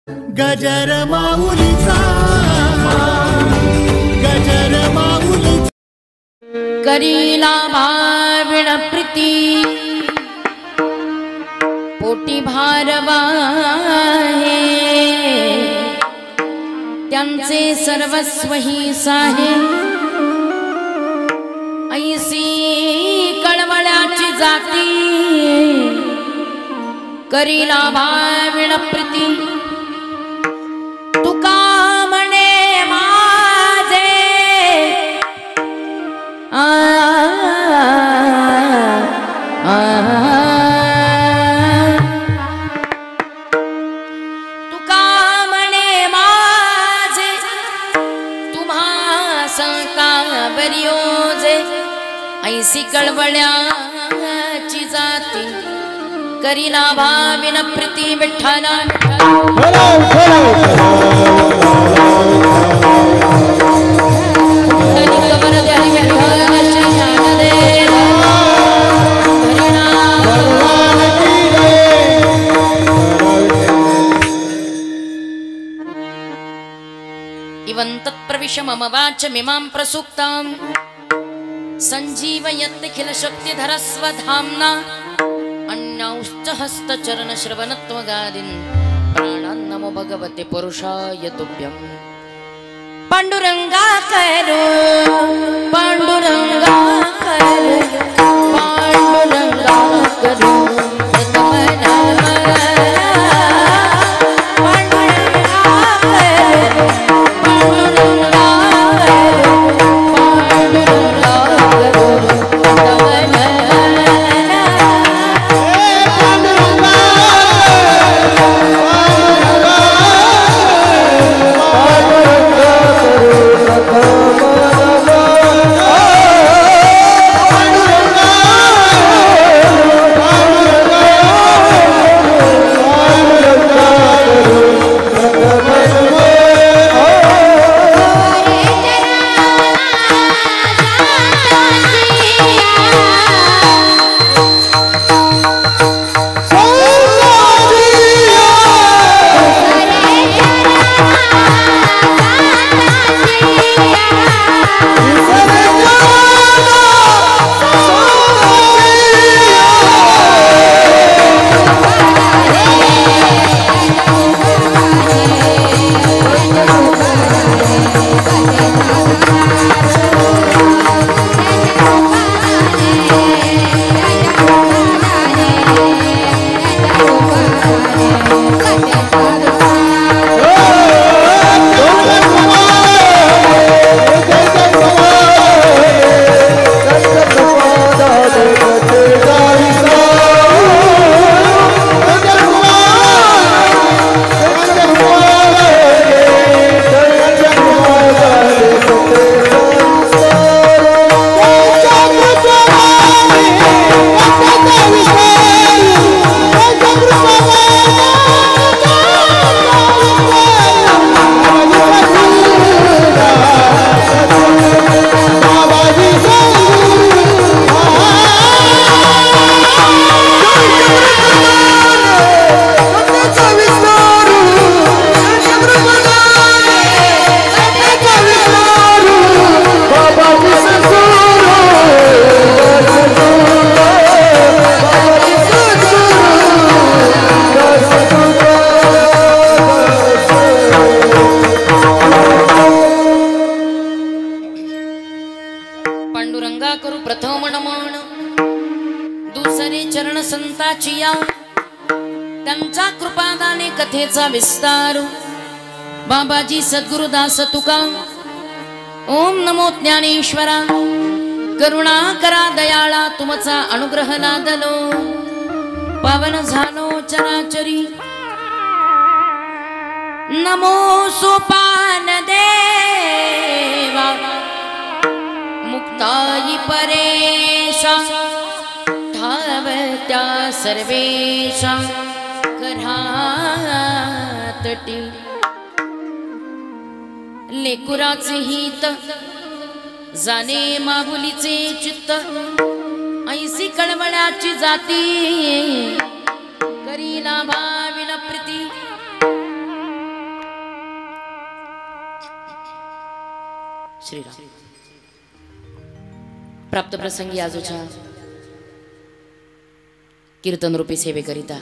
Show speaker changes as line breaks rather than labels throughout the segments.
गजर माऊलीचा गजर माऊलीचा
करीला भाविण प्रीती पोटी भारवाहे त्यांचे सर्वस्व ही साहे ऐसी कळवळ्याची जाती करीला भाविण प्रीती तुका म्हणे माझे तुका म्हणे माझे तुम्हा संका बरियोजे ऐसी कळवळ्याची जाती करीला भाविन प्रीती विठ्ठला इवं तत्प्रविश मम वाचमिमां प्रसुप्तां सञ्जीवयत्यखिल शक्तिधरस्वधाम्ना अन्यांश्च हस्तचरणश्रवणत्वगादीन् प्राणान् नमो भगवते पुरुषाय तुभ्यम् पांडुरंगा करो पांडुरंगा करो पांडुरंगा करो विस्तार बाबाजी सद्गुरुदास तुका ओम नमो ज्ञानेश्वरा करुणा करा दयाळा तुमचा अनुग्रह लादलो पावन झालो चराचरी नमो सोपान देवा मुक्ताई परेशा धावत्या सर्वेशा घरातटी लेकुराचे हित जाणे माहुलीचे चित्त ऐसी कळवळ्याची जाती करीला भाविन प्रीती श्रीराम. प्राप्त प्रसंगी आजूच्या कीर्तन रूपी सेवेकरिता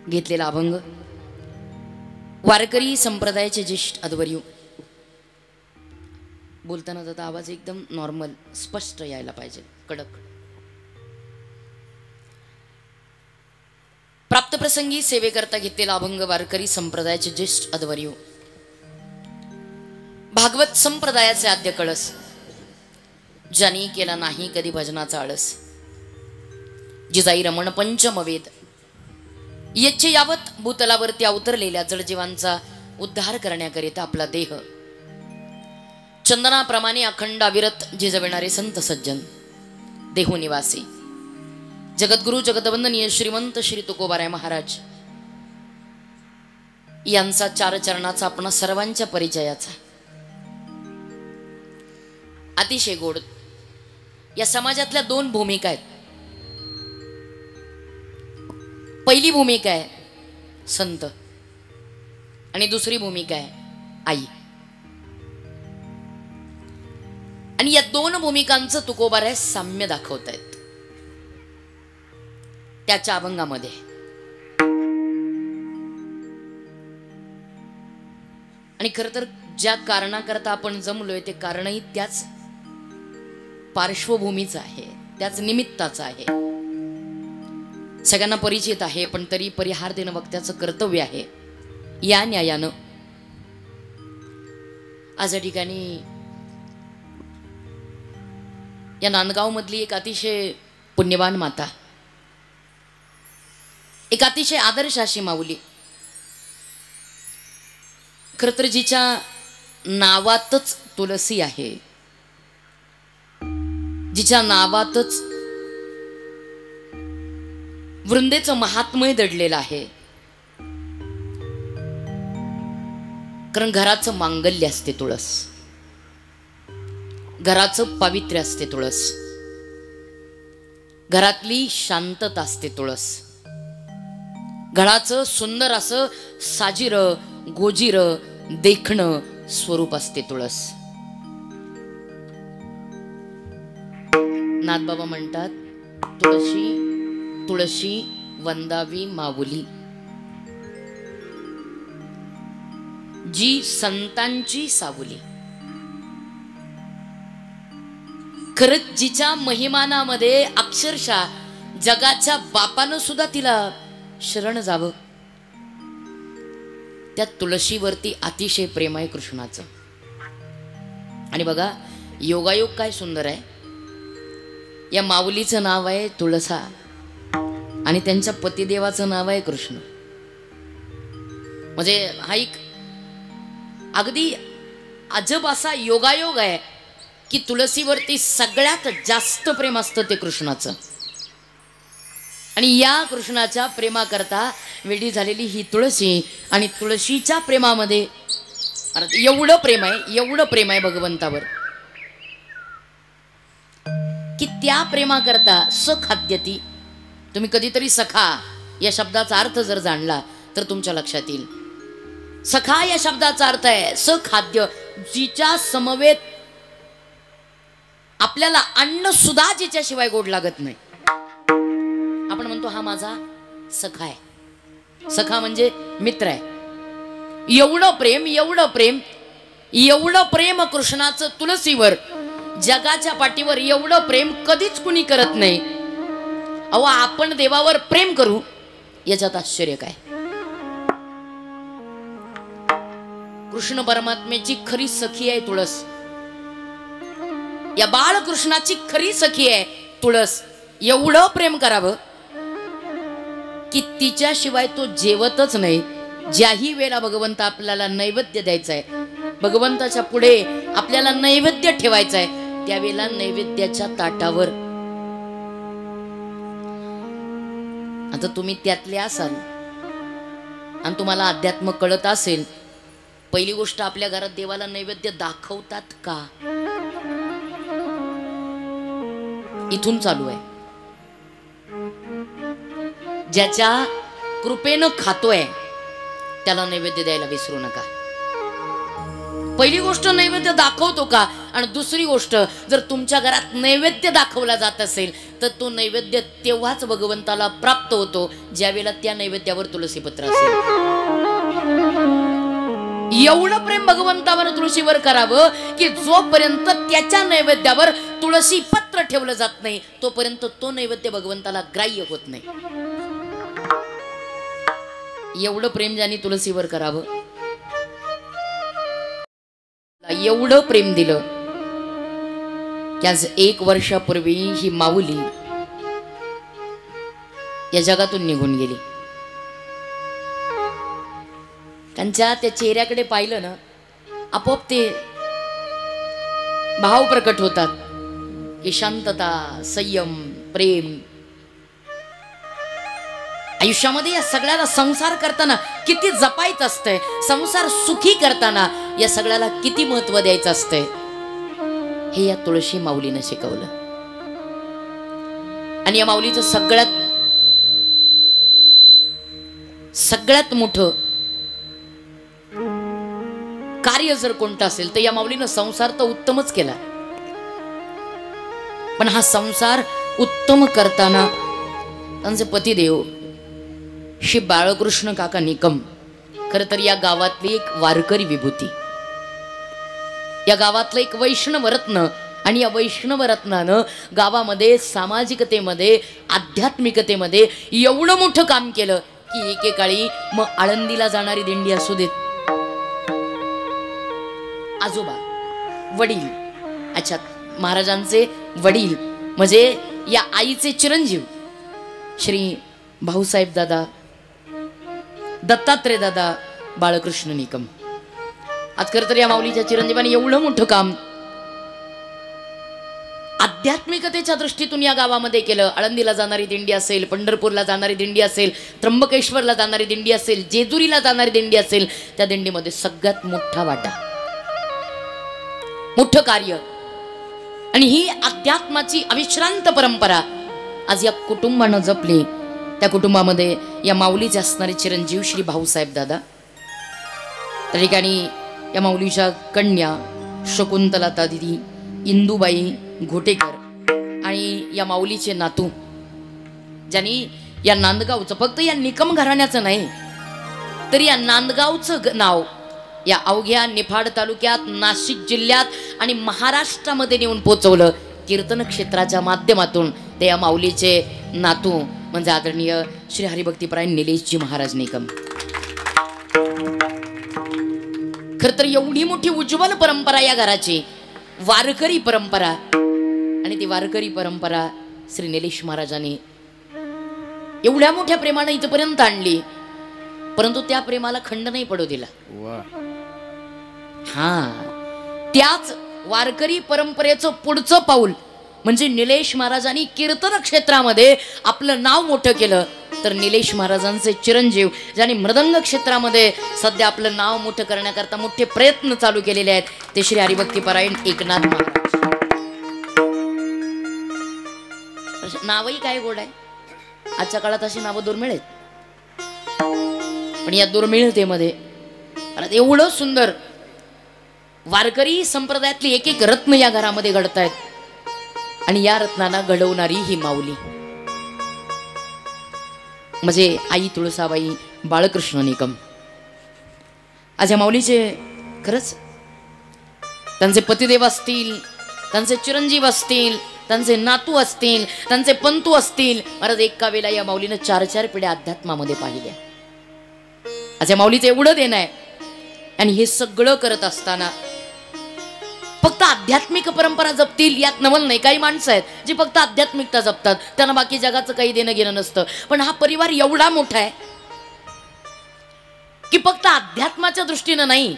घेतलेला अभंग वारकरी संप्रदायाचे ज्येष्ठ अध्वर्यू. बोलताना जाता आवाज एकदम नॉर्मल स्पष्ट यायला पाहिजे, कडक. प्राप्त प्रसंगी सेवेकरता घेतलेला अभंग वारकरी संप्रदायाचे ज्येष्ठ अध्वर्यू भागवत संप्रदायाचे आद्य कळस, ज्यांनी केला नाही कधी भजनाचा आळस. जिजाई रमण पंचमवेद येच्छे यावत भूतलावरती अवतरलेल्या जडजीवांचा उद्धार करण्याकरिता आपला देह चंदनाप्रमाणे अखंड अविरत झिजविणारे संत सज्जन देहनिवासी जगद्गुरु जगदवंदनीय श्रीमंत श्री तुकोबाराय महाराज यांचा चार चरणाचा आपण सर्वांच्या परिचयाचा अतिशय गोड. या समाजातल्या दोन भूमिका आहेत. पहिली भूमिका आहे संत आणि दुसरी भूमिका आहे आई. आणि या दोन भूमिकांचं तुकोबाराय साम्य दाखवतायत त्याच्या अभंगामध्ये. आणि खरं तर ज्या कारणाकरता आपण जमलोय ते कारणही त्याच पार्श्वभूमीचं आहे, त्याच निमित्ताचं आहे. सगळ्यांना परिचित आहे, पण तरी परिहार देणं वक्त्याचं कर्तव्य आहे. या न्यायानं आज या ठिकाणी या नांदगाव मधली एक अतिशय पुण्यवान माता, एक अतिशय आदर्श अशी माऊली, खरं तर जिच्या नावातच तुलसी आहे, जिच्या नावातच वृंदेचं महात्म्य दडलेलं आहे. कारण घराचं मांगल्य असते तुळस, घराचं पावित्र्य असते तुळस, घरातली शांतता असते तुळस, घराचं सुंदर असं साजिर गोजिर देखणं स्वरूप असते तुळस. नाथबाबा म्हणतात तुळशी तुळशी वंदावी माऊली, जी संतांची सावली. खरंच जिच्या महिमानामध्ये अक्षरशः जगाच्या बापानं सुद्धा तिला शरण जावं, त्या तुळशीवरती अतिशय प्रेम आहे कृष्णाचं. आणि बघा योगायोग काय सुंदर आहे. या माऊलीचं नाव आहे तुळसा आणि त्यांच्या पतिदेवाचं नाव आहे कृष्ण. म्हणजे हा एक अगदी अजब असा योगायोग आहे की तुळसीवरती सगळ्यात जास्त प्रेम असतं ते कृष्णाचं. आणि या कृष्णाच्या प्रेमाकरता वेडी झालेली ही तुळशी, आणि तुळशीच्या प्रेमामध्ये एवढं प्रेम आहे भगवंतावर की त्या प्रेमाकरता सखाद्यती. तुम्ही कधीतरी सखा या शब्दाचा अर्थ जर जाणला तर तुमच्या लक्षात येईल. सखा या शब्दाचा अर्थ आहे सखाद्य, जिच्या समवेत आपल्याला अन्न सुद्धा जिच्याशिवाय गोड लागत नाही. आपण म्हणतो हा माझा सखा आहे. सखा म्हणजे मित्र आहे. एवढं प्रेम कृष्णाचं तुलसीवर, जगाच्या पाठीवर एवढं प्रेम कधीच कुणी करत नाही. अहो आपण देवावर प्रेम करू याच्यात आश्चर्य काय. कृष्ण परमात्म्याची खरी सखी आहे तुळस. या बाळकृष्णाची खरी सखी आहे तुळस. एवढं प्रेम करावं की तिच्याशिवाय तो जेवतच नाही. ज्याही वेळेला भगवंत आपल्याला नैवेद्य द्यायचा आहे, भगवंताच्या पुढे आपल्याला नैवेद्य ठेवायचा आहे, त्यावेळेला नैवेद्याच्या ताटावर आता तुम्ही त्यातले असाल आणि तुम्हाला अध्यात्म कळत असेल, पहिली गोष्ट आपल्या घरात देवाला नैवेद्य दाखवतात का, इथून चालू आहे. ज्याच्या कृपेनं खातोय त्याला नैवेद्य द्यायला विसरू नका. पहिली गोष्ट नैवेद्य दाखवतो का, आणि दुसरी गोष्ट जर तुमच्या घरात नैवेद्य दाखवला जात असेल तर तो नैवेद्य तेव्हाच भगवंताला प्राप्त होतो ज्यावेळेला त्या नैवेद्यावर तुळशीपत्र असेल. एवढं प्रेम भगवंतावर तुळशीवर करावं की जोपर्यंत त्याच्या नैवेद्यावर तुळशी पत्र ठेवलं जात नाही तोपर्यंत तो नैवेद्य भगवंताला ग्राह्य होत नाही. एवढं प्रेम ज्यांनी तुळशीवर करावं, एवढं प्रेम दिलं की आज 1 वर्षापूर्वी ही माऊली या जगातून निघून गेली. त्यांच्या त्या चेहऱ्याकडे पाहिलं ना, आपोआप ते भाव प्रकट होतात की शांतता, संयम, प्रेम. आयुष्यामध्ये या सगळ्याला संसार करताना किती जपायचं असतंय, संसार सुखी करताना या सगळ्याला किती महत्व द्यायचं असतंय, हे या तुळशी माऊलीने शिकवलं. आणि या माऊलीचं सगळ्यात मोठं कार्य जर कोणतं असेल तर या माऊलीनं संसार तर उत्तमच केला, पण हा संसार उत्तम करताना त्यांचे पतिदेव श्री बाळकृष्ण काका निकम खर तर या गावातली एक वारकरी विभूती, या गावातलं एक वैष्णव रत्न. आणि या वैष्णव रत्नानं गावामध्ये सामाजिकतेमध्ये आध्यात्मिकतेमध्ये एवढं मोठं काम केलं की एकेकाळी मग आळंदीला जाणारी दिंडी असू देत, आजोबा वडील, अच्छा महाराजांचे वडील म्हणजे या आईचे चिरंजीव श्री भाऊसाहेब दादा, दत्तात्रय दादा बाळकृष्ण निकम. आज खरं तर या माऊलीच्या चिरंजीवाने एवढं मोठं काम आध्यात्मिकतेच्या दृष्टीतून या गावामध्ये केलं. आळंदीला जाणारी दिंडी असेल, पंढरपूरला जाणारी दिंडी असेल, त्र्यंबकेश्वरला जाणारी दिंडी असेल, जेजुरीला जाणारी दिंडी असेल, त्या दिंडीमध्ये सगळ्यात मोठा वाटा, मोठं कार्य. आणि ही अध्यात्माची अविश्रांत परंपरा आज या कुटुंबानं जपली. त्या कुटुंबामध्ये या माऊलीचे असणारे चिरंजीव श्री भाऊसाहेब दादा, त्या ठिकाणी या माऊलीच्या कन्या शकुंतलता दिदी, इंदुबाई घोटेकर आणि या माऊलीचे नातू, ज्यांनी या नांदगावचं, फक्त या निकम घराण्याचं नाही तर या नांदगावचं नाव या अवघ्या निफाड तालुक्यात, नाशिक जिल्ह्यात आणि महाराष्ट्रामध्ये नेऊन पोचवलं कीर्तन क्षेत्राच्या माध्यमातून. ते या माऊलीचे नातू म्हणजे आदरणीय श्री हरिभक्तीपरायण निलेशजी महाराज निकम. खर तर एवढी मोठी उज्ज्वल परंपरा या घराची, वारकरी परंपरा, आणि ती वारकरी परंपरा श्री निलेश महाराजांनी एवढ्या मोठ्या प्रेमाने इथपर्यंत आणली, परंतु त्या प्रेमाला खंड नाही पडू दिला. हा, त्याच वारकरी परंपरेचं पुढचं पाऊल म्हणजे निलेश महाराजांनी कीर्तन क्षेत्रामध्ये आपलं नाव मोठं केलं. तर निलेश महाराजांचे चिरंजीव ज्यांनी मृदंग क्षेत्रामध्ये सध्या आपलं नाव मोठं करण्याकरता मोठे प्रयत्न चालू केलेले आहेत ते श्री हरिभक्तीपरायण एकनाथ महाराज. नावही काय गोड आहे, आजच्या काळात अशी नावं दुर्मिळ आहेत, पण या दुर्मिळतेमध्ये एवढं सुंदर वारकरी संप्रदायातली एक एक रत्न या घरामध्ये घडतायत. आणि या रत्नांना घडवणारी ही माऊली म्हणजे आई तुळसाबाई बाळकृष्ण निकम. आज या माऊलीचे खरंच त्यांचे पतिदेव असतील, त्यांचे चिरंजीव असतील, त्यांचे नातू असतील, त्यांचे पंतू असतील, महाराज एका वेळेला या माऊलीनं 4-4 पिढ्या अध्यात्मामध्ये पाहिल्या. आज या माऊलीचं एवढं देणं आहे. आणि हे सगळं करत असताना फक्त आध्यात्मिक परंपरा जपतील यात नवल नाही. काही माणसं आहेत जी फक्त आध्यात्मिकता जपतात, त्यांना बाकी जगाचं काही देणं घेणं नसतं. पण हा परिवार एवढा मोठा आहे की फक्त अध्यात्माच्या दृष्टीनं नाही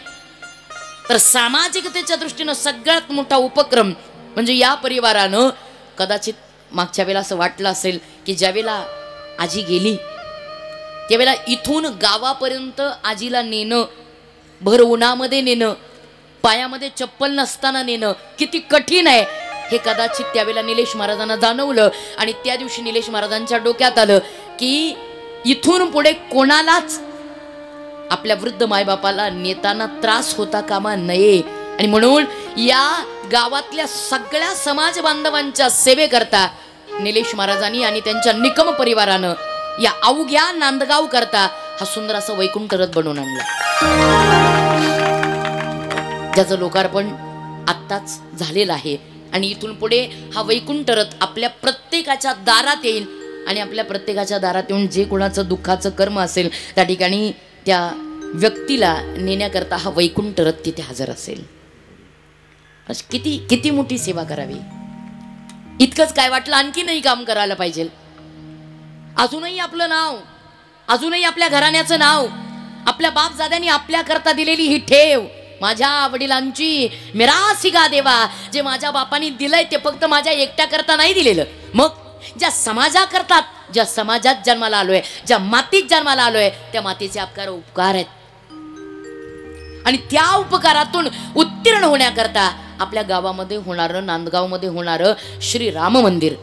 तर सामाजिकतेच्या दृष्टीनं सगळ्यात मोठा उपक्रम म्हणजे या परिवारानं कदाचित मागच्या वेळेला असं वाटलं असेल की ज्यावेळेला आजी गेली त्यावेळेला इथून गावापर्यंत आजीला नेणं, भर उन्हामध्ये नेणं, पायामध्ये चप्पल नसताना नेणं किती कठीण आहे हे कदाचित त्यावेळेला निलेश महाराजांना जाणवलं. आणि त्या दिवशी निलेश महाराजांच्या डोक्यात आलं की इथून पुढे कोणालाच आपल्या वृद्ध मायबापाला नेताना त्रास होता कामा नये. आणि म्हणून या गावातल्या सगळ्या समाज बांधवांच्या सेवेकरता निलेश महाराजांनी आणि त्यांच्या निकम परिवारानं या अवघ्या नांदगाव करता हा सुंदर असा वैकुंठ रथ बनवून आणला, ज्याचं लोकार्पण आत्ताच झालेलं आहे. आणि इथून पुढे हा वैकुंठ रथ आपल्या प्रत्येकाच्या दारात येईल आणि आपल्या प्रत्येकाच्या दारात येऊन जे कोणाचं दुःखाचं कर्म असेल त्या ठिकाणी त्या व्यक्तीला नेण्याकरता हा वैकुंठ रथ तिथे हजर असेल. किती किती मोठी सेवा करावी. इतकंच काय वाटलं आणखीनही काम करायला पाहिजे. अजूनही आपलं नाव, अजूनही आपल्या घराण्याचं नाव, आपल्या बापजाद्यांनी आपल्या करता दिलेली ही ठेव, माझ्या वडिलांची मिरासी गा देवा, जे माझ्या बापांनी दिलंय ते फक्त माझ्या एकट्या करता नाही दिलेलं, मग ज्या समाजाकरता, ज्या समाजात जन्माला आलोय, ज्या मातीत जन्माला आलोय, त्या मातीचे आपकार उपकार आहेत. आणि त्या उपकारातून उत्तीर्ण होण्याकरता आपल्या गावामध्ये होणारं, नांदगावमध्ये होणारं श्रीराम मंदिर,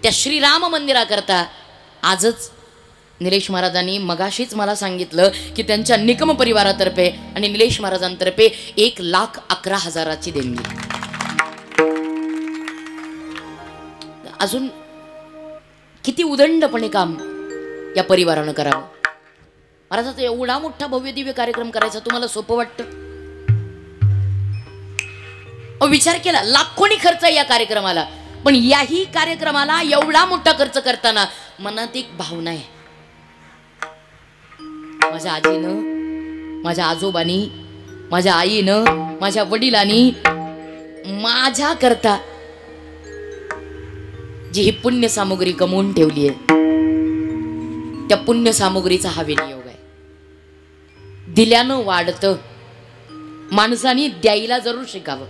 त्या श्रीराम मंदिराकरता आजच निलेश महाराजांनी मगाशीच मला सांगितलं की त्यांच्या निकम परिवारातर्फे आणि निलेश महाराजांतर्फे 1,11,000ची देणगी. अजून किती उदंडपणे काम या परिवारानं करावं. महाराजांचा एवढा मोठा भव्य दिव्य कार्यक्रम करायचा तुम्हाला सोपं वाटतं? विचार केला, लाखोनी खर्च आहे या कार्यक्रमाला, पण याही कार्यक्रमाला एवढा मोठा खर्च करताना मनात एक भावना आहे. माझ्या आजीनं, माझ्या आजोबांनी, माझ्या आईनं, माझ्या वडिलांनी माझ्या करता जी ही पुण्य सामुग्री कमवून ठेवली आहे, त्या पुण्य सामुग्रीचा हा विनियोग आहे. दिल्यानं वाढतं. माणसानी द्यायला जरूर शिकावं,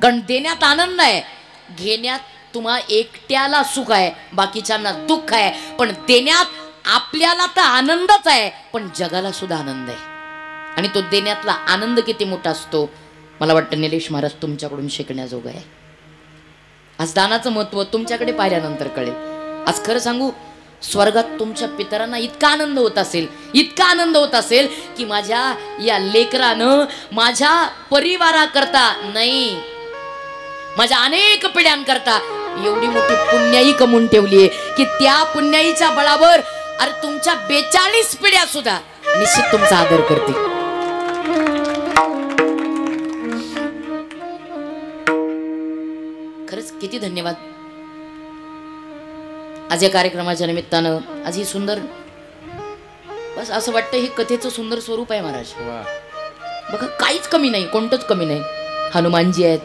कारण देण्यात आनंद आहे, घेण्यात तुम्हा एकट्याला सुख आहे, बाकीच्यांना दुःख आहे. पण देण्यात आपल्याला तर आनंदच आहे, पण जगाला सुद्धा आनंद आहे. आणि तो देण्यातला आनंद किती मोठा असतो, मला वाटतं निलेश महाराज तुमच्याकडून शिकण्याजोगं आहे. आज दानाचं महत्व तुमच्याकडे पाहिल्यानंतर कळेल. आज खरं सांगू, स्वर्गात तुमच्या पितरांना इतका आनंद होत असेल, इतका आनंद होत असेल की माझ्या या लेकरानं माझ्या परिवाराकरता नाही, माझ्या अनेक पिढ्यांकरता एवढी मोठी पुण्याई कमवून ठेवली आहे की त्या पुण्याईच्या बळावर अरे तुमच्या 42 पिढ्या सुद्धा निश्चित तुमचा आदर करतील. खरंच किती धन्यवाद. आज या कार्यक्रमाच्या निमित्तानं आज ही सुंदर, बस असं वाटतं हे कथेचं सुंदर स्वरूप आहे महाराज. बघा काहीच कमी नाही, कोणतंच कमी नाही. हनुमानजी आहेत,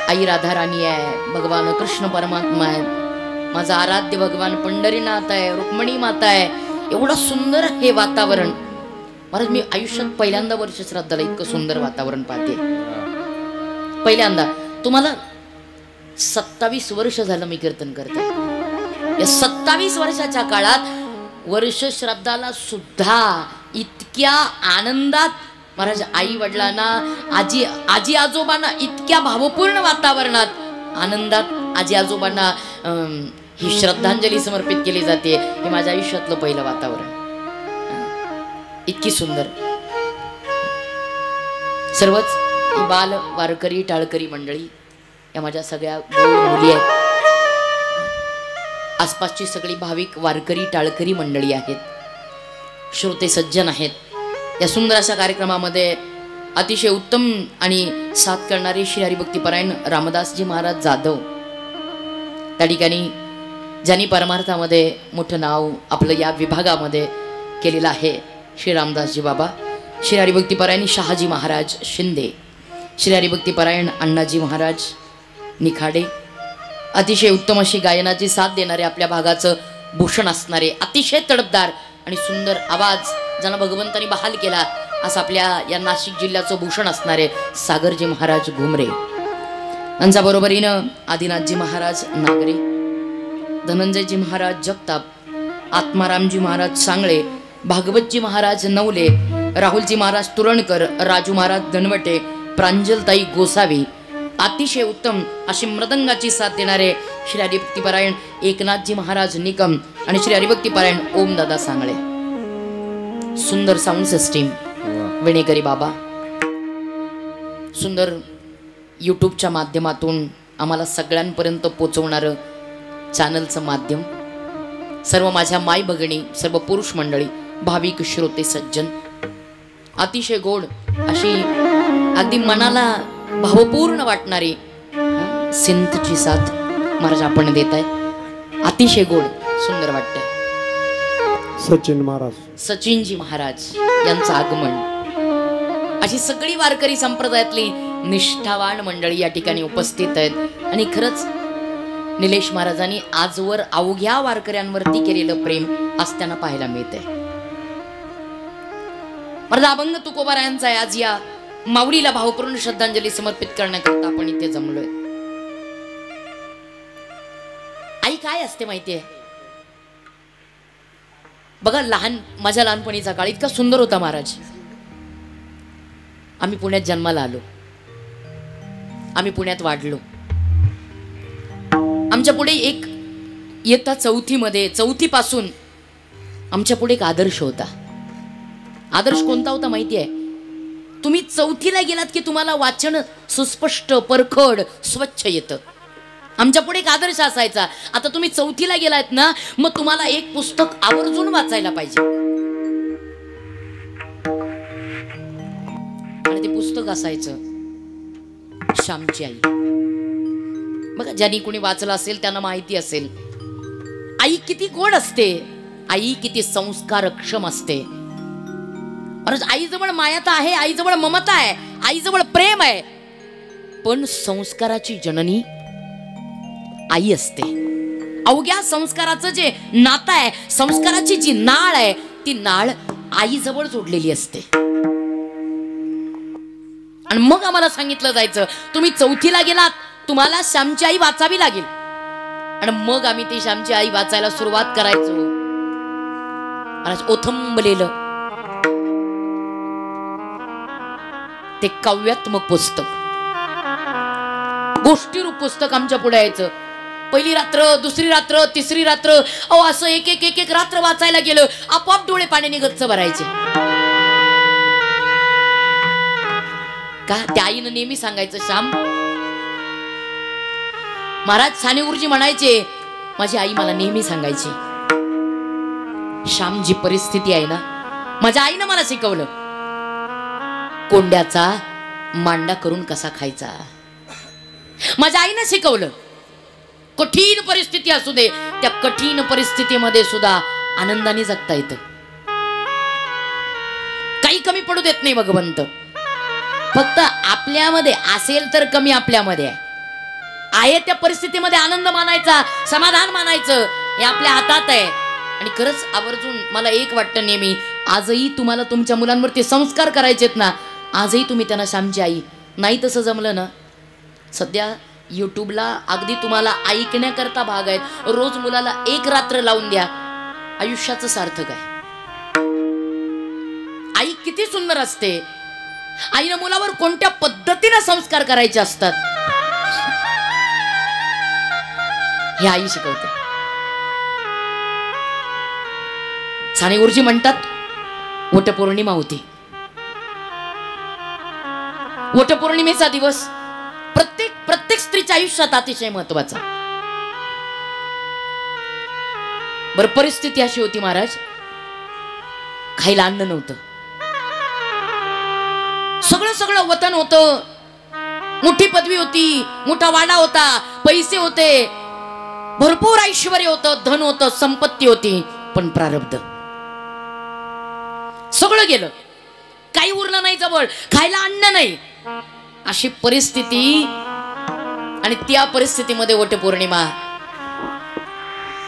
आई राधा राणी आहे, भगवान कृष्ण परमात्मा आहे, माझा आराध्य भगवान पंढरीनाथ आहे, रुक्मिणी माता आहे. एवढं सुंदर हे वातावरण महाराज, मी आयुष्यात पहिल्यांदा वर्ष श्राद्धाला इतकं सुंदर वातावरण पाहते. पहिल्यांदा. तुम्हाला 27 वर्ष झालं मी कीर्तन करते. या 27 वर्षाच्या काळात वर्ष श्राद्धाला सुद्धा इतक्या आनंदात महाराज आई वडिलांना, आजी आजोबांना इतक्या भावपूर्ण वातावरणात आनंदात आजी आजोबांना ही श्रद्धांजली समर्पित केली जाते. हे माझ्या आयुष्यातलं पहिलं वातावरण. इतकी सुंदर. सर्वच बाल वारकरी टाळकरी मंडळी, या माझ्या सगळ्या गोड मुली आहेत. आसपासची सगळी भाविक वारकरी टाळकरी मंडळी आहेत, श्रोते सज्जन आहेत. या सुंदर अशा कार्यक्रमामध्ये अतिशय उत्तम आणि साथ करणारे श्री हरिभक्तीपरायण रामदासजी महाराज जाधव, त्या ठिकाणी ज्यांनी परमार्थामध्ये मोठं नाव आपलं या विभागामध्ये केलेलं आहे, श्री रामदासजी बाबा. श्री हरिभक्तीपरायण शहाजी महाराज शिंदे, श्री हरिभक्तीपरायण अण्णाजी महाराज निखाडे. अतिशय उत्तम अशी गायनाची साथ देणारे, आपल्या भागाचं भूषण असणारे, अतिशय तडफदार आणि सुंदर आवाज ज्यांना भगवंतांनी बहाल केला असं आपल्या या नाशिक जिल्ह्याचं भूषण असणारे सागरजी महाराज घुमरे. त्यांच्या बरोबरीनं आदिनाथजी महाराज नागरे, धनंजयजी महाराज जगताप, आत्मारामजी महाराज सांगळे, भागवतजी महाराज नवले, राहुलजी महाराज तुरणकर, राजू महाराज दनवटे, प्रांजलताई गोसावी. अतिशय उत्तम अशी मृदंगाची साथ देणारे श्री हरिभक्तीपरायण एकनाथजी महाराज निकम आणि श्री हरिभक्तीपरायण ओमदादा सांगळे. सुंदर साऊंड सिस्टीम विणेकरी बाबा, सुंदर यूट्यूबच्या माध्यमातून आम्हाला सगळ्यांपर्यंत पोचवणारं चॅनलचं माध्यम, सर्व माझ्या माय भगिनी, सर्व पुरुष मंडळी, भाविक श्रोते सज्जन, अतिशय गोड अशी अगदी मनाला भावपूर्ण वाटणारी सिंथची साथ महाराज आपण देत आहे. अतिशय गोड सुंदर वाटतंय.
सचिन महाराज,
सचिनजी महाराज यांचं आगमन, अशी सगळी वारकरी संप्रदायातली निष्ठावान मंडळी या ठिकाणी उपस्थित आहेत. आणि खरंच निलेश महाराजांनी आजवर अवघ्या वारकऱ्यांवरती केलेलं प्रेम आज त्यांना पाहायला मिळतंय. महाराज अभंग तुकोबारायांचा आहे. आज या माऊलीला भावपूर्ण श्रद्धांजली समर्पित करण्याकरता आपण इथे जमलोय. आई काय असते माहितीये बघा, माझ्या लहानपणीचा काळ इतका सुंदर होता महाराज. आम्ही पुण्यात जन्माला आलो, आम्ही पुण्यात वाढलो. आमच्या पुढे एक इयत्ता चौथीपासून आमच्या पुढे एक आदर्श होता. आदर्श कोणता होता माहितीये? तुम्ही चौथीला गेलात की तुम्हाला वाचन सुस्पष्ट, परखड, स्वच्छ येतं. आमच्या पुढे एक आदर्श असायचा, आता तुम्ही चौथीला गेलात ना, मग तुम्हाला एक पुस्तक आवर्जून वाचायला पाहिजे. आणि ते पुस्तक असायचं श्यामची आई. बघा, ज्यांनी कोणी वाचलं असेल त्यांना माहिती असेल आई किती गोड असते, आई किती संस्कारक्षम असते. आईजवळ माया तर आहे, आईजवळ ममता आहे, आईजवळ प्रेम आहे, पण संस्काराची जननी आई असते. अवघ्या संस्काराचं जे नातं आहे, संस्काराची जी नाळ आहे, ती नाळ आईजवळ जोडलेली असते. आणि मग आम्हाला सांगितलं जायचं, तुम्ही चौथीला गेलात, तुम्हाला श्यामची आई वाचावी लागेल. आणि मग आम्ही ती श्यामची आई वाचायला सुरुवात करायचो. ओथंबलेलं ते काव्यात्मक पुस्तक, गोष्टीरूप पुस्तक आमच्या पुढे यायचं. पहिली रात्र, दुसरी रात्र, तिसरी रात्र, असं एक एक एक एक रात्र वाचायला गेलं, आपोआप डोळे पाण्याने गच्च भरायचे. का? त्या आईनं नेहमी सांगायचं, श्याम, महाराज साने गुरुजी म्हणायचे, माझी आई मला नेहमी सांगायची, श्याम, जी परिस्थिती आहे ना, माझ्या आईनं मला शिकवलं, कोंड्याचा मांडा करून कसा खायचा. माझ्या आईनं शिकवलं, कठीण परिस्थिती असू दे, त्या कठीण परिस्थितीमध्ये सुद्धा आनंदाने जगता येतं. काही कमी पडू देत नाही भगवंत. फक्त आपल्यामध्ये असेल तर कमी आपल्यामध्ये आहे, त्या परिस्थितीमध्ये आनंद मानायचा, समाधान मानायचं, हे आपल्या हातात आहे. आणि खरंच आवर्जून मला एक वाटतं नेहमी, आजही तुम्हाला तुमच्या मुलांवरती संस्कार करायचेत ना, आजही तुम्ही त्यांना श्यामची आई, नाही तसं जमलं ना, सध्या यूट्यूबला अगदी तुम्हाला ऐकण्याकरता भाग आहेत. रोज मुलाला एक रात्र लावून द्या, आयुष्याचं सार्थक आहे. आई किती सुंदर असते. आईनं मुलावर कोणत्या पद्धतीने संस्कार करायचे असतात हे आई शिकवते. साने गुरुजी म्हणतात, वटपौर्णिमा होती. वटपौर्णिमेचा दिवस प्रत्येक स्त्रीच्या आयुष्यात अतिशय महत्वाचा. बर, परिस्थिती अशी होती महाराज, खायला अन्न नव्हतं. सगळं वतन होतं, मोठी पदवी होती, मोठा वाडा होता, पैसे होते, भरपूर ऐश्वर्य होतं, धन होतं, संपत्ती होती, पण प्रारब्ध सगळं गेलं. काही उरलं नाही जवळ, खायला अन्न नाही, अशी परिस्थिती. आणि त्या परिस्थितीमध्ये वटपौर्णिमा,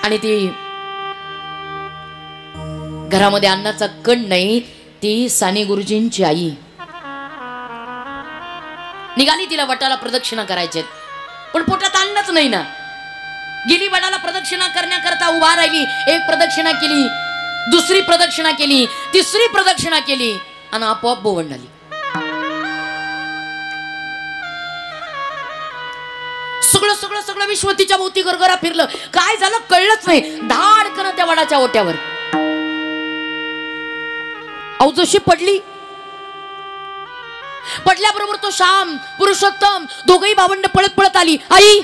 आणि ती घरामध्ये अन्नाचा कण नाही, ती साने गुरुजींची आई निघाली. तिला वटाला प्रदक्षिणा करायचे, पण पोटात अन्नच नाही ना. गेली वडाला प्रदक्षिणा करण्याकरता उभा राहिली. एक प्रदक्षिणा केली, दुसरी प्रदक्षिणा केली, तिसरी प्रदक्षिणा केली, आणि आपोआप बोवण झाली. सगळं विश्व तिच्या भोवती गरगरा फिरलं. काय झालं कळलंच नाही. धाडकन त्या वडाच्या ओट्यावर अहो जशी पडल्याबरोबर तो श्याम पुरुषोत्तम दोघही भावंड पळत पळत आली. आई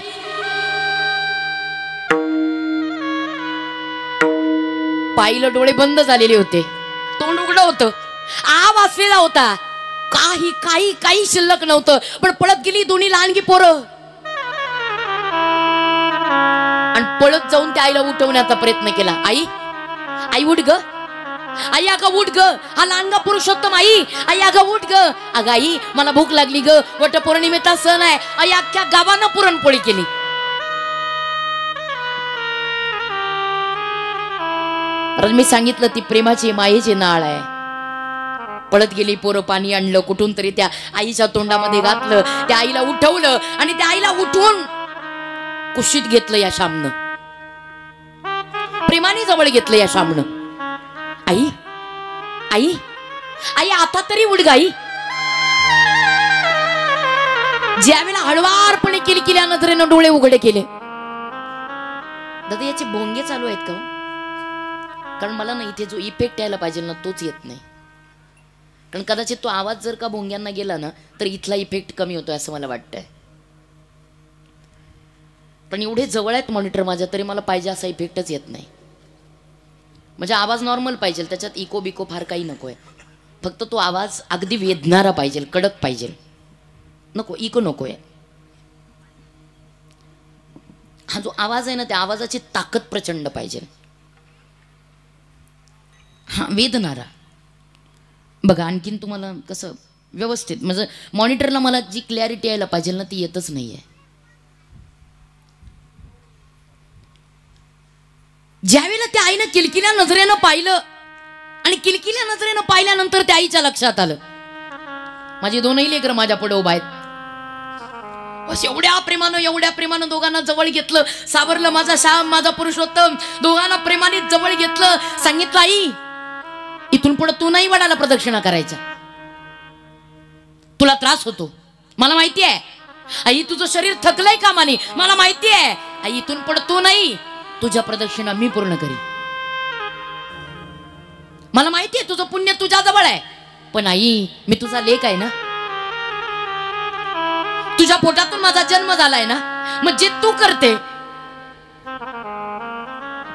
पाहिलं डोळे बंद झालेले होते, तोंड उघडं होतं, आ वाचलेला होता, काही काही काही शिल्लक नव्हतं. पण पळत गेली दोन्ही लहानगी पोरं आणि पळत जाऊन त्या आईला उठवण्याचा प्रयत्न केला. आई आई उठ ग, आई अगं उठ ग, हा लहानगा पुरुषोत्तम, आई आई अगं उठ ग, अगं आई मला भूक लागली ग, वटपौर्णिमेचा सण आहे. आई अख्ख्या गावानं पुरणपोळी केली. मी सांगितलं ती प्रेमाची मायेची नाळ आहे. पळत गेली पोरं, पाणी आणलं कुठून तरी त्या आईच्या तोंडामध्ये घातलं, त्या आईला उठवलं आणि त्या आईला उठवून कुशीत घेतलं या श्यामनं, प्रेमाने जवळ घेतलं या श्यामनं. आई आई आई आता तरी उठ गाई. ज्यावेळेला हळवारपणे किलकिल्या नजरेनं डोळे उघडे केले. दादा याचे भोंगे चालू आहेत का? कारण मला ना इथे जो इफेक्ट यायला पाहिजे ना तोच येत नाही. कारण कदाचित तो आवाज जर का भोंग्यांना गेला ना तर इथला इफेक्ट कमी होतोय असं मला वाटतंय. पण एवढे जवळ आहेत मॉनिटर माझ्या, तरी मला पाहिजे असा इफेक्टच येत नाही. म्हणजे आवाज नॉर्मल पाहिजे, त्याच्यात इको बिको फार काही नकोय. फक्त तो आवाज अगदी वेदणारा पाहिजे, कडक पाहिजे, नको इको नकोय. हा जो आवाज आहे ना त्या आवाजाची ताकद प्रचंड पाहिजे, हा वेदणारा. बघा आणखीन तुम्हाला कसं व्यवस्थित, म्हणजे मॉनिटरला मला जी क्लॅरिटी यायला पाहिजे ना ती येतच नाहीये. ज्यावेळेला त्या आईनं किलकिल्या नजरेनं पाहिलं आणि किलकिल्या नजरेनं पाहिल्यानंतर त्या आईच्या लक्षात आलं माझी दोनही लेकरं माझ्या पुढे उभा आहेत. बस एवढ्या प्रेमानं दोघांना जवळ घेतलं, सावरलं माझा श्याम माझा पुरुषोत्तम, दोघांना प्रेमाने जवळ घेतलं. सांगितलं आई इथून पुढे तू नाही वडाला प्रदक्षिणा करायच्या, तुला त्रास होतो मला माहिती आहे. आई तुझं शरीर थकलंय कामाने मला माहिती आहे. आई इथून पुढे तू नाही, तुझ्या प्रदक्षिणा मी पूर्ण करी. मला माहिती आहे तुझं पुण्य तुझ्या जवळ आहे, पण आई मी तुझा लेक आहे ना, तुझ्या पोटातून माझा जन्म झालाय ना, मग जे तू करते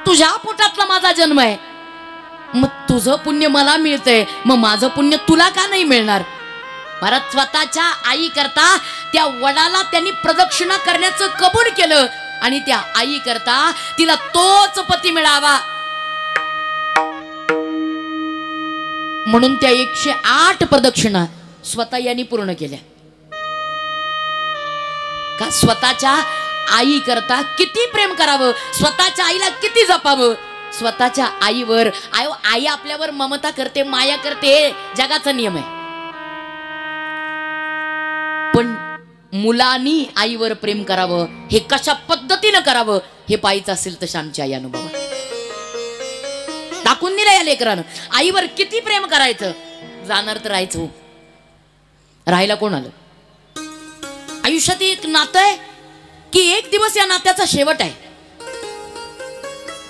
तुझ्या पोटातला माझा जन्म आहे, मग तुझं पुण्य मला मिळतंय, मग माझं पुण्य तुला का नाही मिळणार? महाराज स्वतःच्या आई करता त्या वडाला त्यांनी प्रदक्षिणा करण्याचं कबूल केलं आणि त्या आई करता तिला तोच पती मिळावा म्हणून त्या 108 प्रदक्षिणा स्वतः यांनी पूर्ण केल्या. का स्वतःच्या आई करता किती प्रेम करावं, स्वतःच्या आईला किती जपावं, स्वतःच्या आईवर आई आपल्यावर ममता करते माया करते जगाचा नियम आहे. पण मुलांनी आईवर प्रेम करावं हे कशा पद्धतीनं करावं हे पाहायचं असेल तर श्यामची आई अनुभव दाखवून दिला या लेकरानं. आईवर किती प्रेम करायचं, जाणार तर राहायचं हो, राहायला कोण आलं? आयुष्यात एक नातं आहे की एक दिवस या नात्याचा शेवट आहे.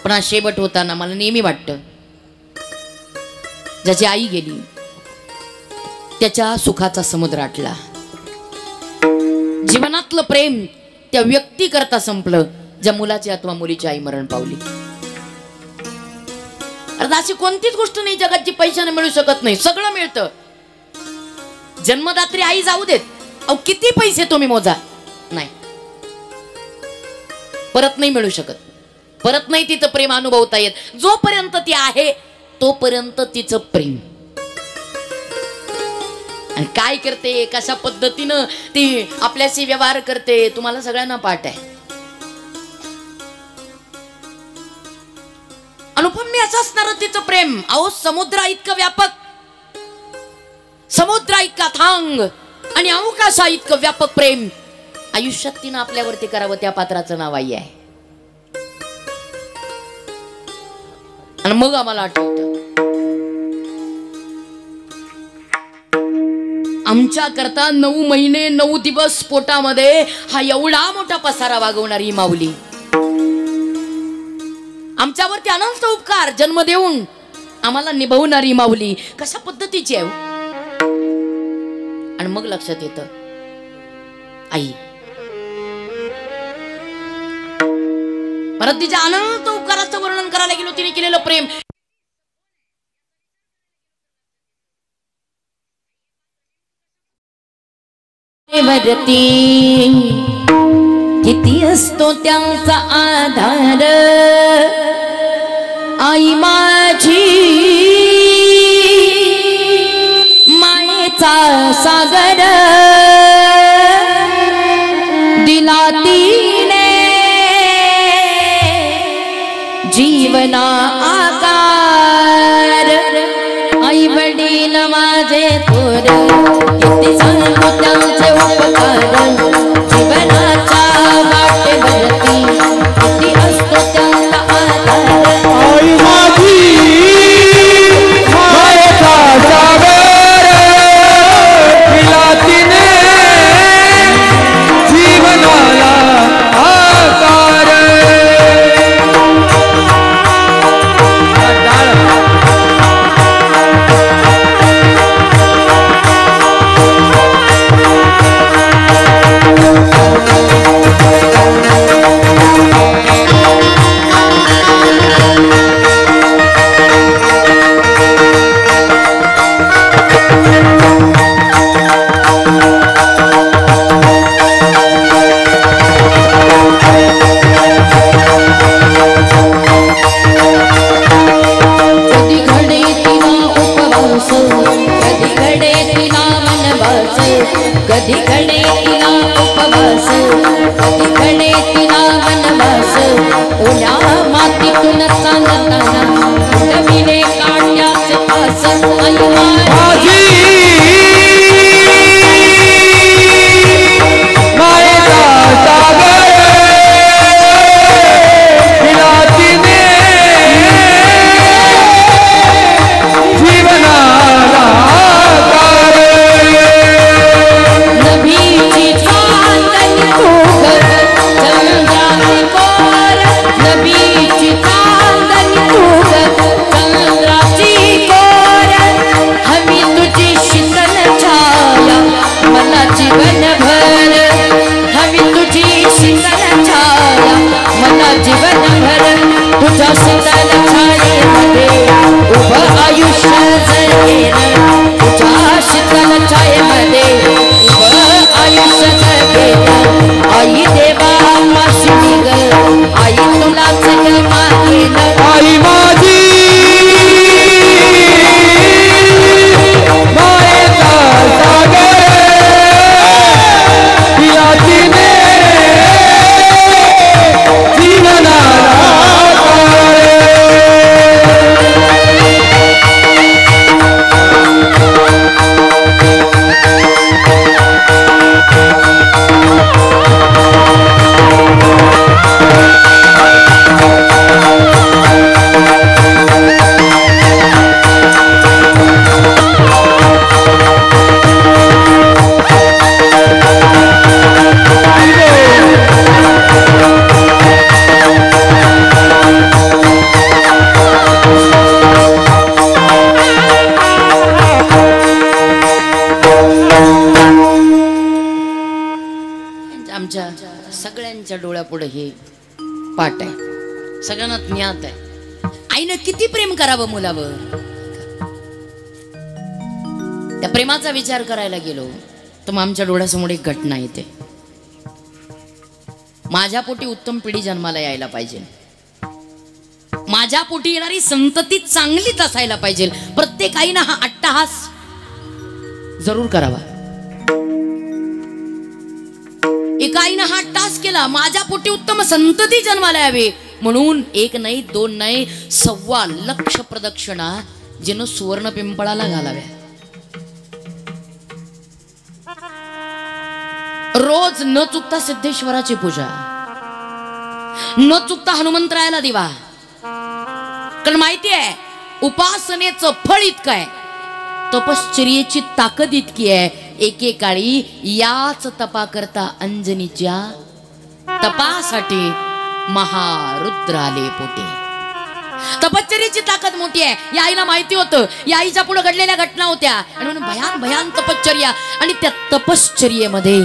पण हा शेवट होताना मला नेहमी वाटतं ज्याची आई गेली त्याच्या सुखाचा समुद्र आटला. जीवनातलं प्रेम त्या व्यक्ती करता संपलं ज्या मुलाची अथवा मुलीची आई मरण पावली. अशी कोणतीच गोष्ट नाही जगात जी पैशाने मिळू शकत नाही, सगळं मिळतं. जन्मदात्री आई जाऊ देत, अहो किती पैसे तुम्ही मोजा, नाही परत नाही मिळू शकत, परत नाही तिचं प्रेम अनुभवता येत. जोपर्यंत ती आहे तोपर्यंत तिचं प्रेम. आणि काय करते कशा पद्धतीनं ती आपल्याशी व्यवहार करते तुम्हाला सगळ्यांना पाठ आहे. अनुपम्य असं असणार तिचं प्रेम. अहो समुद्रा इतकं व्यापक, समुद्रा इतका थांग आणि अवकाशा इतकं व्यापक प्रेम आयुष्यात तिनं आपल्यावरती करावं त्या पात्राचं नाव आई आहे. आणि मग आम्हाला आठवतं आमच्या करता 9 महिने 9 दिवस पोटामध्ये हा एवढा मोठा पसारा वागवणारी माऊली, आमच्यावरती अनंत उपकार जन्म देऊन आम्हाला निभवणारी माऊली कशा पद्धतीने तिची आहे हो. आणि मग लक्षात येतं आई परत तिच्या अनंत उपकाराचं वर्णन करायला गेलो तिने केलेलं प्रेम. वरती किती असतो त्यांचा आधार आई माझी मायेचा सागर दिला तिने जीवना आकार. आई वडील माझे थोर किती सांगू त्यांचे उपकार जीवनाच्या वाटेवरती किती असतो त्यांचा आधार.
आई माझी मायेचा सागर दिला तिने जीवनाला आकार.
कधी घडे तिला उपवास कधी घडे तिला वनवास ओल्या मातीतून चालताना उडविले काट्याचे पास. आई माझी
मायेचा सागर दिला तिने जीवनाला आकार.
नभीची चांदणी तूगर चंद्राची कोर नभीची चांदणी तूगर चंद्राची कोर हवी तुझी शीतल छाया मला जीवन भर हवी तुझी शीतल छाया मला जीवन भर. तुझ्या शीतल छायेमध्ये उभं आयुष्य जगेन तुझ्या शीतल छायेमध्ये आयुष्य जगेन. आई देवा माशी निघ आई तुलाच मागेन.
आई माझी मायेचा सागर दिला तिने जीवनाला आकार.
आमच्या सगळ्यांच्या डोळ्यापुढे हे पाठ आहे सगळ्यांना ज्ञात आहे. आईनं किती प्रेम करावं मुलावर. त्या प्रेमाचा विचार करायला गेलो तर मग आमच्या डोळ्यासमोर एक घटना येते. माझ्या पोटी उत्तम पिढी जन्माला यायला पाहिजे. माझ्या पोटी येणारी संतती चांगलीच असायला पाहिजे. प्रत्येक आईनं हा अट्टहास जरूर करावा. एका आईनं हा टास्क केला माझ्या पोटी उत्तम संतती जन्माला यावी म्हणून एक नाही दोन नाही 1.25 लाख प्रदक्षिणा जिनं सुवर्ण पिंपळाला घालाव्या. रोज न चुकता सिद्धेश्वराची पूजा न चुकता हनुमंतरायाला दिवा. कारण माहिती आहे उपासनेचं फळ इतकं आहे तपश्चर्येची ताकद इतकी आहे. एकेकाळी याच तपा करता अंजनीच्या तपासाठी महारुद्र आले पोटे. तपश्चर्याची ताकद मोठी आहे. या आईला माहिती होतं या आईच्या पुढे घडलेल्या घटना होत्या आणि म्हणून भयान भयान तपश्चर्या. आणि त्या तपश्चर्येमध्ये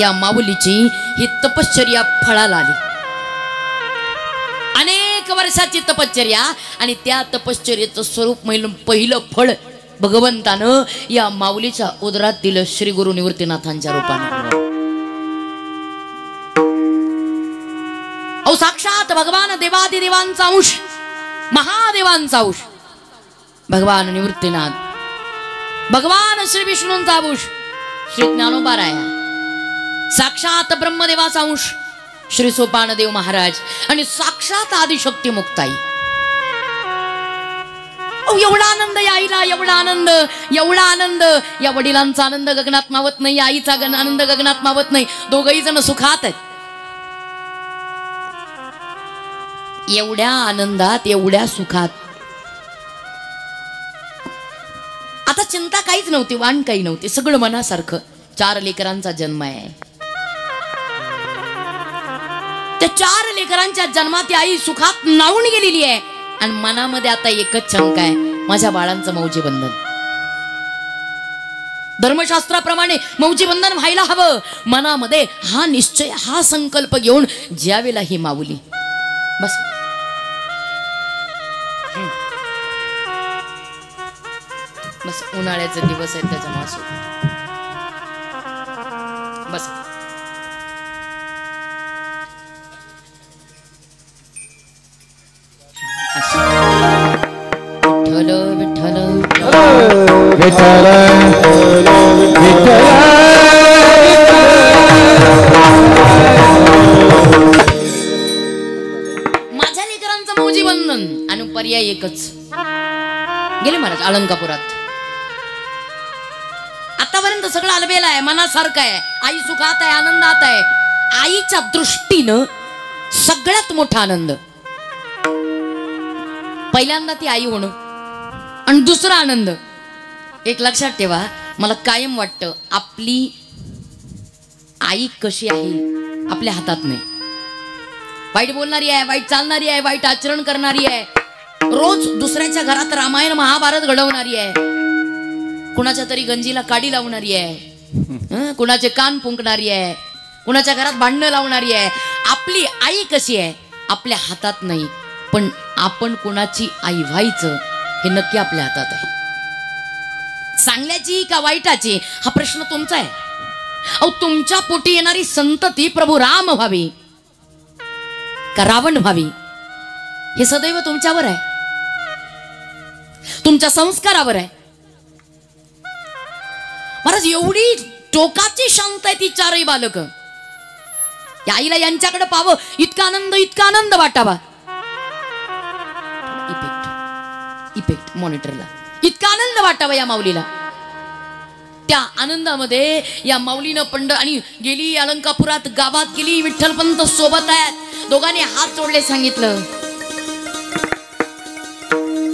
या माऊलीची ही तपश्चर्या फळाला आली. अनेक वर्षाची तपश्चर्या आणि त्या तपश्चर्येचं स्वरूप पहिलं फळ भगवंतानं या माऊलीच्या उदरात दिलं श्री गुरु निवृत्तीनाथांच्या रूपाने. साक्षात भगवान देवादिदेवांचा अंश, महादेवांचा अंश भगवान निवृत्तीनाथ, भगवान श्री विष्णूंचा अंश श्री ज्ञानोबा राया, साक्षात ब्रह्मदेवाचा अंश श्री सोपानदेव महाराज आणि साक्षात आदिशक्ती मुक्ताई. एवढा आनंद या आईला, एवढा आनंद, एवढा आनंद. या वडिलांचा आनंद गगनात मावत नाही, आईचा आनंद गगनात मावत नाही. दोघही जण सुखात आहेत. एवढ्या आनंदात, एवढ्या सुखात आता चिंता काहीच नव्हती, वाण काही नव्हती, सगळं मनासारखं. 4 लेकरांचा जन्म आहे. त्या 4 लेकरांच्या जन्मात आई सुखात नावून गेलेली आहे आणि मनामध्ये आता एकच शंका आहे, माझ्या बाळांचं मौजी बंधन. धर्मशास्त्राप्रमाणे मौजी बंधन व्हायला हवं. मनामध्ये हा निश्चय, हा संकल्प घेऊन ज्यावेळेला ही माऊली बस बस उन्हाळ्याचे दिवस आहेत त्याच्या मासू बस विठ्ठल विठ्ठल
विठ्ठल विठ्ठल.
माझ्या लेकरांचं मौजी बंधन आणि पर्याय एकच. गेले महाराज अलंकापुरात. आतापर्यंत सगळं अलबेला आहे, मनासारखं आहे, आई सुखात आहे, आनंदात आहे. आईच्या दृष्टीनं सगळ्यात मोठा आनंद पहिल्यांदा ती आई होणं आणि दुसरा आनंद. एक लक्षात ठेवा, मला कायम वाटतं आपली आई कशी आहे आपल्या हातात नाही. वाईट बोलणारी आहे, वाईट चालणारी आहे, वाईट आचरण करणारी आहे, रोज दुसऱ्याच्या घरात रामायण महाभारत घडवणारी आहे, कुणाच्या तरी गंजीला काडी लावणारी आहे, कुणाचे कान फुंकणारी आहे, कुणाच्या घरात भांडणं लावणारी आहे. आपली आई कशी आहे आपल्या हातात नाही, पण आपण कुणाची आई व्हायचं हे नक्की आपल्या हातात आहे. चांगल्याची का वाईटाची हा प्रश्न तुमचा आहे. अहो, तुमच्या पोटी येणारी संतती प्रभू राम व्हावी का रावण व्हावी हे सदैव तुमच्यावर आहे, तुमच्या संस्कारावर आहे. महाराज, एवढी टोकाची शांत आहे ती 4ही बालक. या आईला यांच्याकडे पाहावं, इतका आनंद वाटावा. इफेक्ट मॉनिटरला इतका आनंद वाटावा या माऊलीला. त्या आनंदामध्ये या माऊलीनं आणि गेली अलंकापुरात, गावात गेली, विठ्ठलपंत सोबत आहेत, दोघांनी हात जोडले, सांगितलं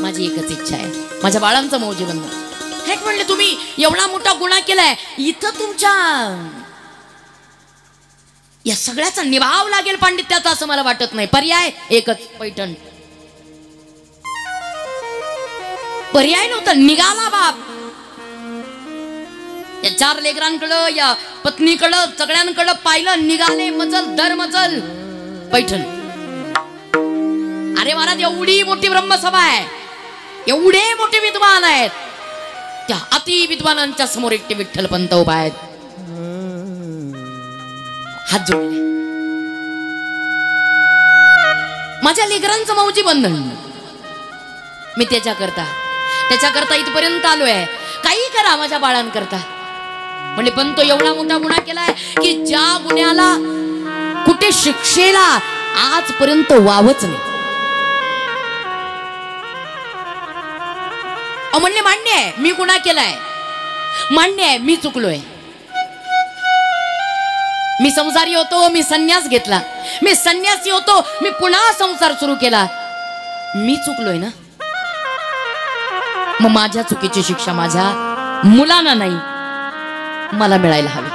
माझी एकच इच्छा आहे, माझ्या बाळांचं मौजी बंधन. हे म्हणले, तुम्ही एवढा मोठा गुन्हा केलाय, इथं तुमच्या या सगळ्याचा निभाव लागेल पांडित्याचा असं मला वाटत नाही. पर्याय एकच, पैठण. पर्याय नव्हता, निघाला बाप. या 4 लेकरांकडं, या पत्नीकडं, सगळ्यांकडं पाहिलं, निघाले मजल दर मजल पैठण. अरे महाराज, एवढी मोठी ब्रह्मसभा आहे, एवढे मोठे विद्वान आहेत, त्या अति विद्वानांच्या समोर एकटे विठ्ठलपंत उभा आहेत, हात जोडले. माझ्या लेकरांचं मौजी बंधन, मी त्याच्याकरता इथपर्यंत आलोय. काही करा माझ्या बाळांकरता. म्हणजे पण तो एवढा मोठा गुन्हा केलाय की ज्या गुन्ह्याला कुठे शिक्षेला आजपर्यंत वावच नाही. म्हणले मान्य आहे मी गुन्हा केलाय, मान्य आहे मी चुकलोय, मी संसारी होतो, मी संन्यास घेतला, मी संन्यासी होतो, मी पुन्हा संसार सुरू केला, मी चुकलोय ना. मग माझ्या चुकीची शिक्षा माझ्या मुलांना नाही, मला मिळायला हवी.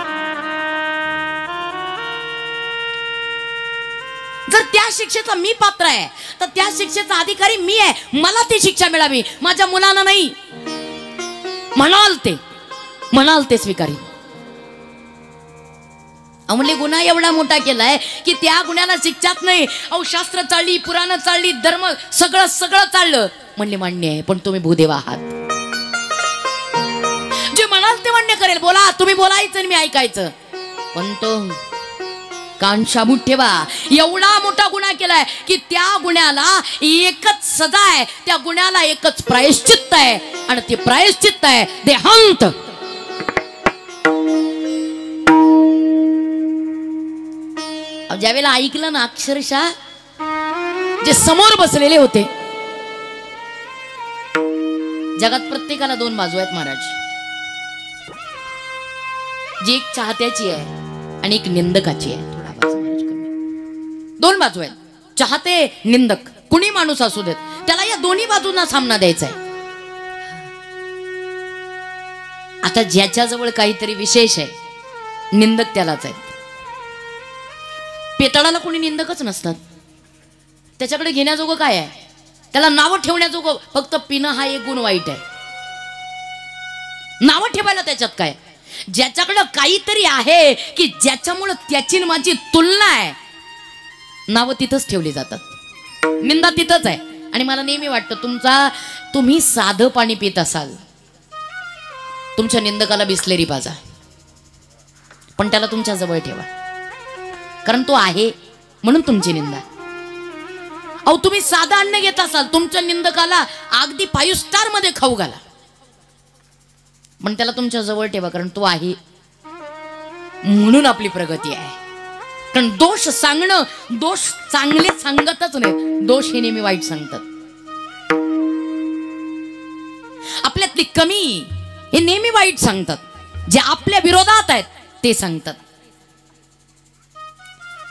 जर त्या शिक्षेचा मी पात्र आहे तर त्या शिक्षेचा अधिकारी मी आहे, मला ती शिक्षा मिळावी, माझ्या मुलांना नाही. म्हणाल ते स्वीकारी. म्हणले गुन्हा एवढा मोठा केलाय की त्या गुन्ह्याला शिक्षाच नाही. अहो शास्त्र चालली, पुराण चालली, धर्म सगळं चाललं. म्हणले मान्य आहे, पण तुम्ही भूदेव आहात. जे म्हणाल ते मान्य करेल, बोला, तुम्ही बोलायचं आणि मी ऐकायचं. पण तो कान शाबूत ठेवा. एवढा मोठा गुन्हा केलाय की त्या गुन्ह्याला एकच सजा आहे, त्या गुन्ह्याला एकच प्रायश्चित्त आहे आणि ते प्रायश्चित्त आहे देहांत. ज्यावेळेला ऐकलं ना, अक्षरशः जे समोर बसलेले होते, जगात प्रत्येकाला दोन बाजू आहेत महाराज. जी एक चाहत्याची आहे आणि एक निंदकाची आहे. थोडा आवाज महाराज कमी. दोन बाजू आहेत, चाहते, निंदक. कुणी माणूस असू देत, त्याला या दोन्ही बाजूंना सामना द्यायचा आहे. आता ज्याच्याजवळ काहीतरी विशेष आहे, निंदक त्यालाच आहे. पेताळाला कोणी निंदकच नसतात. त्याच्याकडे घेण्याजोगं काय आहे? त्याला नावं ठेवण्याजोगं फक्त पिणं हा एक गुण वाईट आहे. नावं ठेवायला त्याच्यात काय? ज्याच्याकडे काहीतरी आहे की ज्याच्यामुळे त्याची माझी तुलना आहे, नावं तिथंच ठेवली जातात, निंदा तिथंच आहे. आणि मला नेहमी वाटतं तुम्ही साधं पाणी पित असाल, तुमच्या निंदकाला बिसलेरी पाजा, पण त्याला तुमच्या जवळ ठेवा, कारण तो आहे म्हणून तुमची निंदा. अहो तुम्ही साधं अन्न घेत असाल, तुमच्या निंदकाला अगदी 5 स्टार मध्ये खाऊ घाला, पण त्याला तुमच्या जवळ ठेवा, कारण तो आहे म्हणून आपली प्रगती आहे. कारण दोष सांगणं, दोष चांगले सांगतच नाही, दोष हे नेहमी वाईट सांगतात. आपल्यातली कमी हे नेहमी वाईट सांगतात, जे आपल्या विरोधात आहेत ते सांगतात.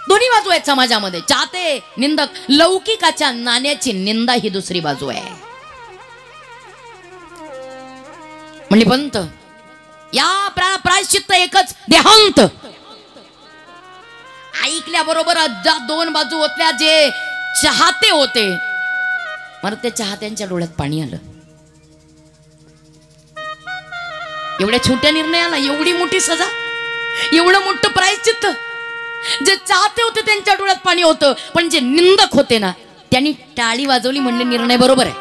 दोन्ही बाजू आहेत समाजामध्ये, चाहते, निंदक. लौकिकाच्या नाण्याची निंदा ही दुसरी बाजू आहे. म्हणजे पंत या प्रायश्चित्त एकच देहांत. ऐकल्याबरोबर ज्या दोन बाजू होत्या, जे चाहते होते, मला त्या चाहत्यांच्या डोळ्यात पाणी आलं. एवढ्या छोट्या निर्णयाला एवढी मोठी सजा, एवढं मोठं प्रायश्चित्त. जे चाहते होते त्यांच्या डोळ्यात पाणी होतं, पण जे निंदक होते ना, त्यांनी टाळी वाजवली, म्हणले निर्णय बरोबर आहे.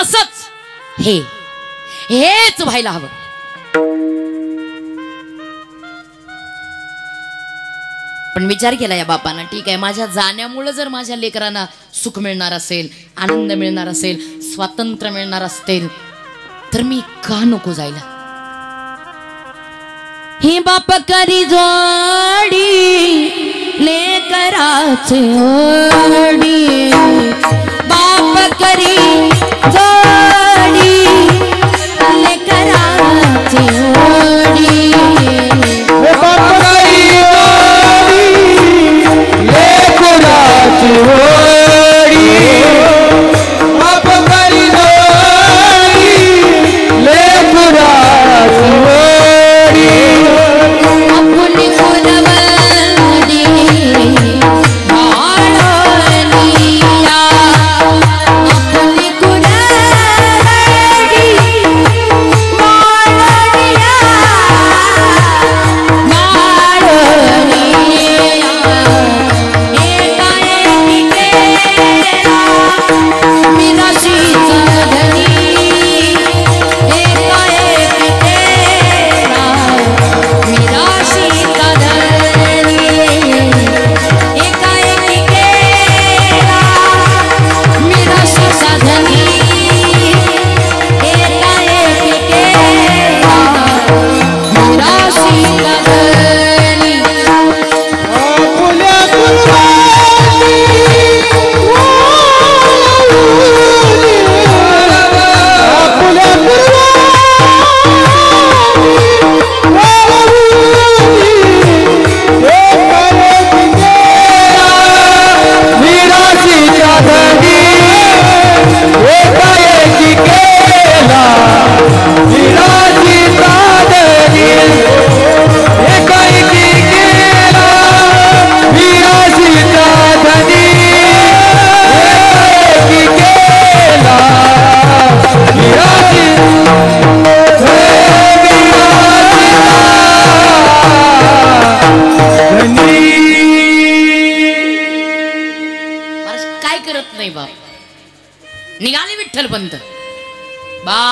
असंच हेच व्हायला हवं. पण विचार केला या बापानं, ठीक आहे, माझ्या जाण्यामुळे जर माझ्या लेकरांना सुख मिळणार असेल, आनंद मिळणार असेल, स्वातंत्र्य मिळणार असेल, तर मी का नको जायला? हे बाप करी जोडी लेकराचे ओडी, बाप करी जोडी लेकराचे ओडी,
बाप करी जोडी लेकराचे ओडी, बाप करी जोडी लेकराचे ओडी.
आपली कुलवडी भाळनिया, आपली कुलवडी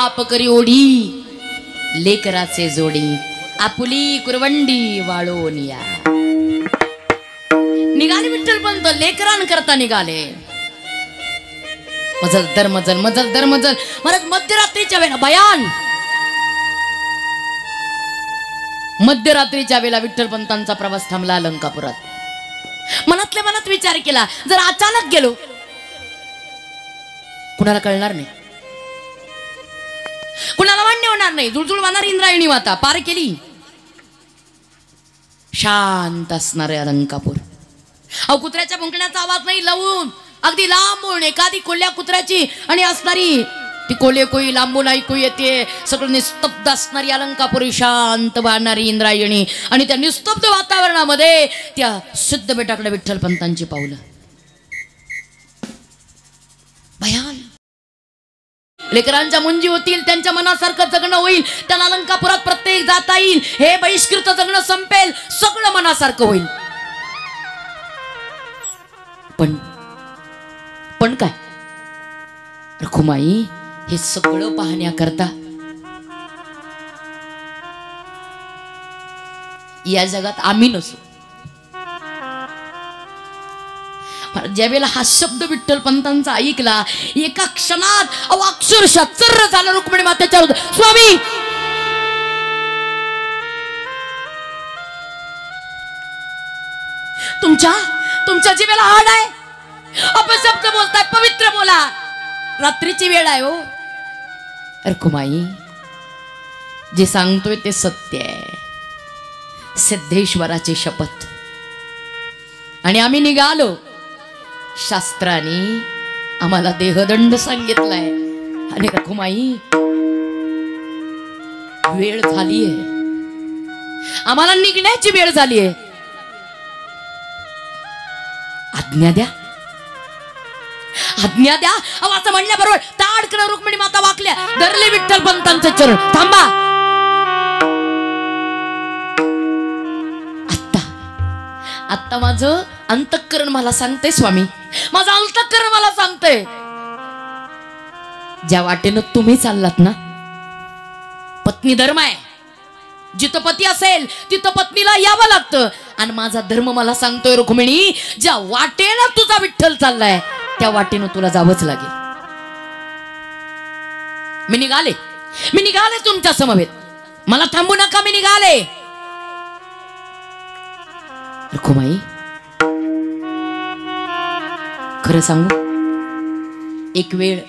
बाप करी ओढी लेकराचे जोडी आपुली कुरवंडी वाळोनिया. निघाले विठ्ठल पंत लेकरांकरता निघाले. मजल दर मजल मजल दर मजल महाराज मध्यरात्रीच्या वेळेला भयान मध्यरात्रीच्या वेळेला विठ्ठल पंतांचा प्रवास थांबला अलंकापुरात. मनातल्या मनात विचार केला जर अचानक गेलो कुणाला कळणार नाही, कुणाला मान्य होणार नाही. जुळजुळ वाहणार इंद्रायणी माता पार केली. शांत असणारे अलंकापूर. अहो कुत्र्याच्या भुंकण्याचा आवाज नाही, लावून अगदी लांबून एखादी कोल्ह्या कुत्र्याची आणि असणारी ती कोल्हे कोई लांबून ऐकू येते. सगळं निस्तब्ध असणारी अलंकापुरी, शांत वाहणारी इंद्रायणी आणि त्या निस्तब्ध वातावरणामध्ये त्या सिद्ध बेटाकडे विठ्ठल पंतांची पावलं. भयान लेकरांच्या मुंजी होतील, त्यांच्या मनासारखं जगणं होईल, त्यांना अलंकापुरात प्रत्येक जाता येईल, हे बहिष्कृत जगणं संपेल, सगळं मनासारखं होईल. पण काय रखुमाई हे सगळं पाहण्याकरता या जगात आम्ही नसू. ज्या वेळेला हा शब्द विठ्ठल पंतांचा ऐकला एका क्षणात अक्षरशः चर्र झालं रुक्मिणी मातेच्या. स्वामी तुमच्या जीवेला हाड आहे, अपशब्द बोलताय, पवित्र बोला. रात्रीची वेळ आहे हो. रखुमाई जे सांगतोय ते सत्य आहे, सिद्धेश्वराची शपथ. आणि आम्ही निघालो. शास्त्राने आम्हाला देहदंड सांगितलाय. आणि रखुमाई वेळ झालीये, आम्हाला निघण्याची वेळ झालीये. आज्ञा द्या, आज्ञा द्या. अहो असं म्हणल्याबरोबर ताडकन रुक्मिणी माता वाकल्या, धरले विठ्ठल पंतांचे चरण. थांबा, आता माझं अंतःकरण मला सांगते स्वामी, माझं अंतःकरण मला सांगते ज्या वाटेनं तुम्ही चाललात ना, पत्नी धर्म आहे. जिथं पती असेल तिथं पत्नीला यावं लागतं. आणि माझा धर्म मला सांगतोय रुक्मिणी, ज्या वाटेनं तुझा विठ्ठल चाललाय त्या वाटेनं तुला जावंच लागेल. मी निघाले तुमच्या समवेत, मला थांबू नका, मी निघाले. रखुमाई खरं सांगू, एक वेळ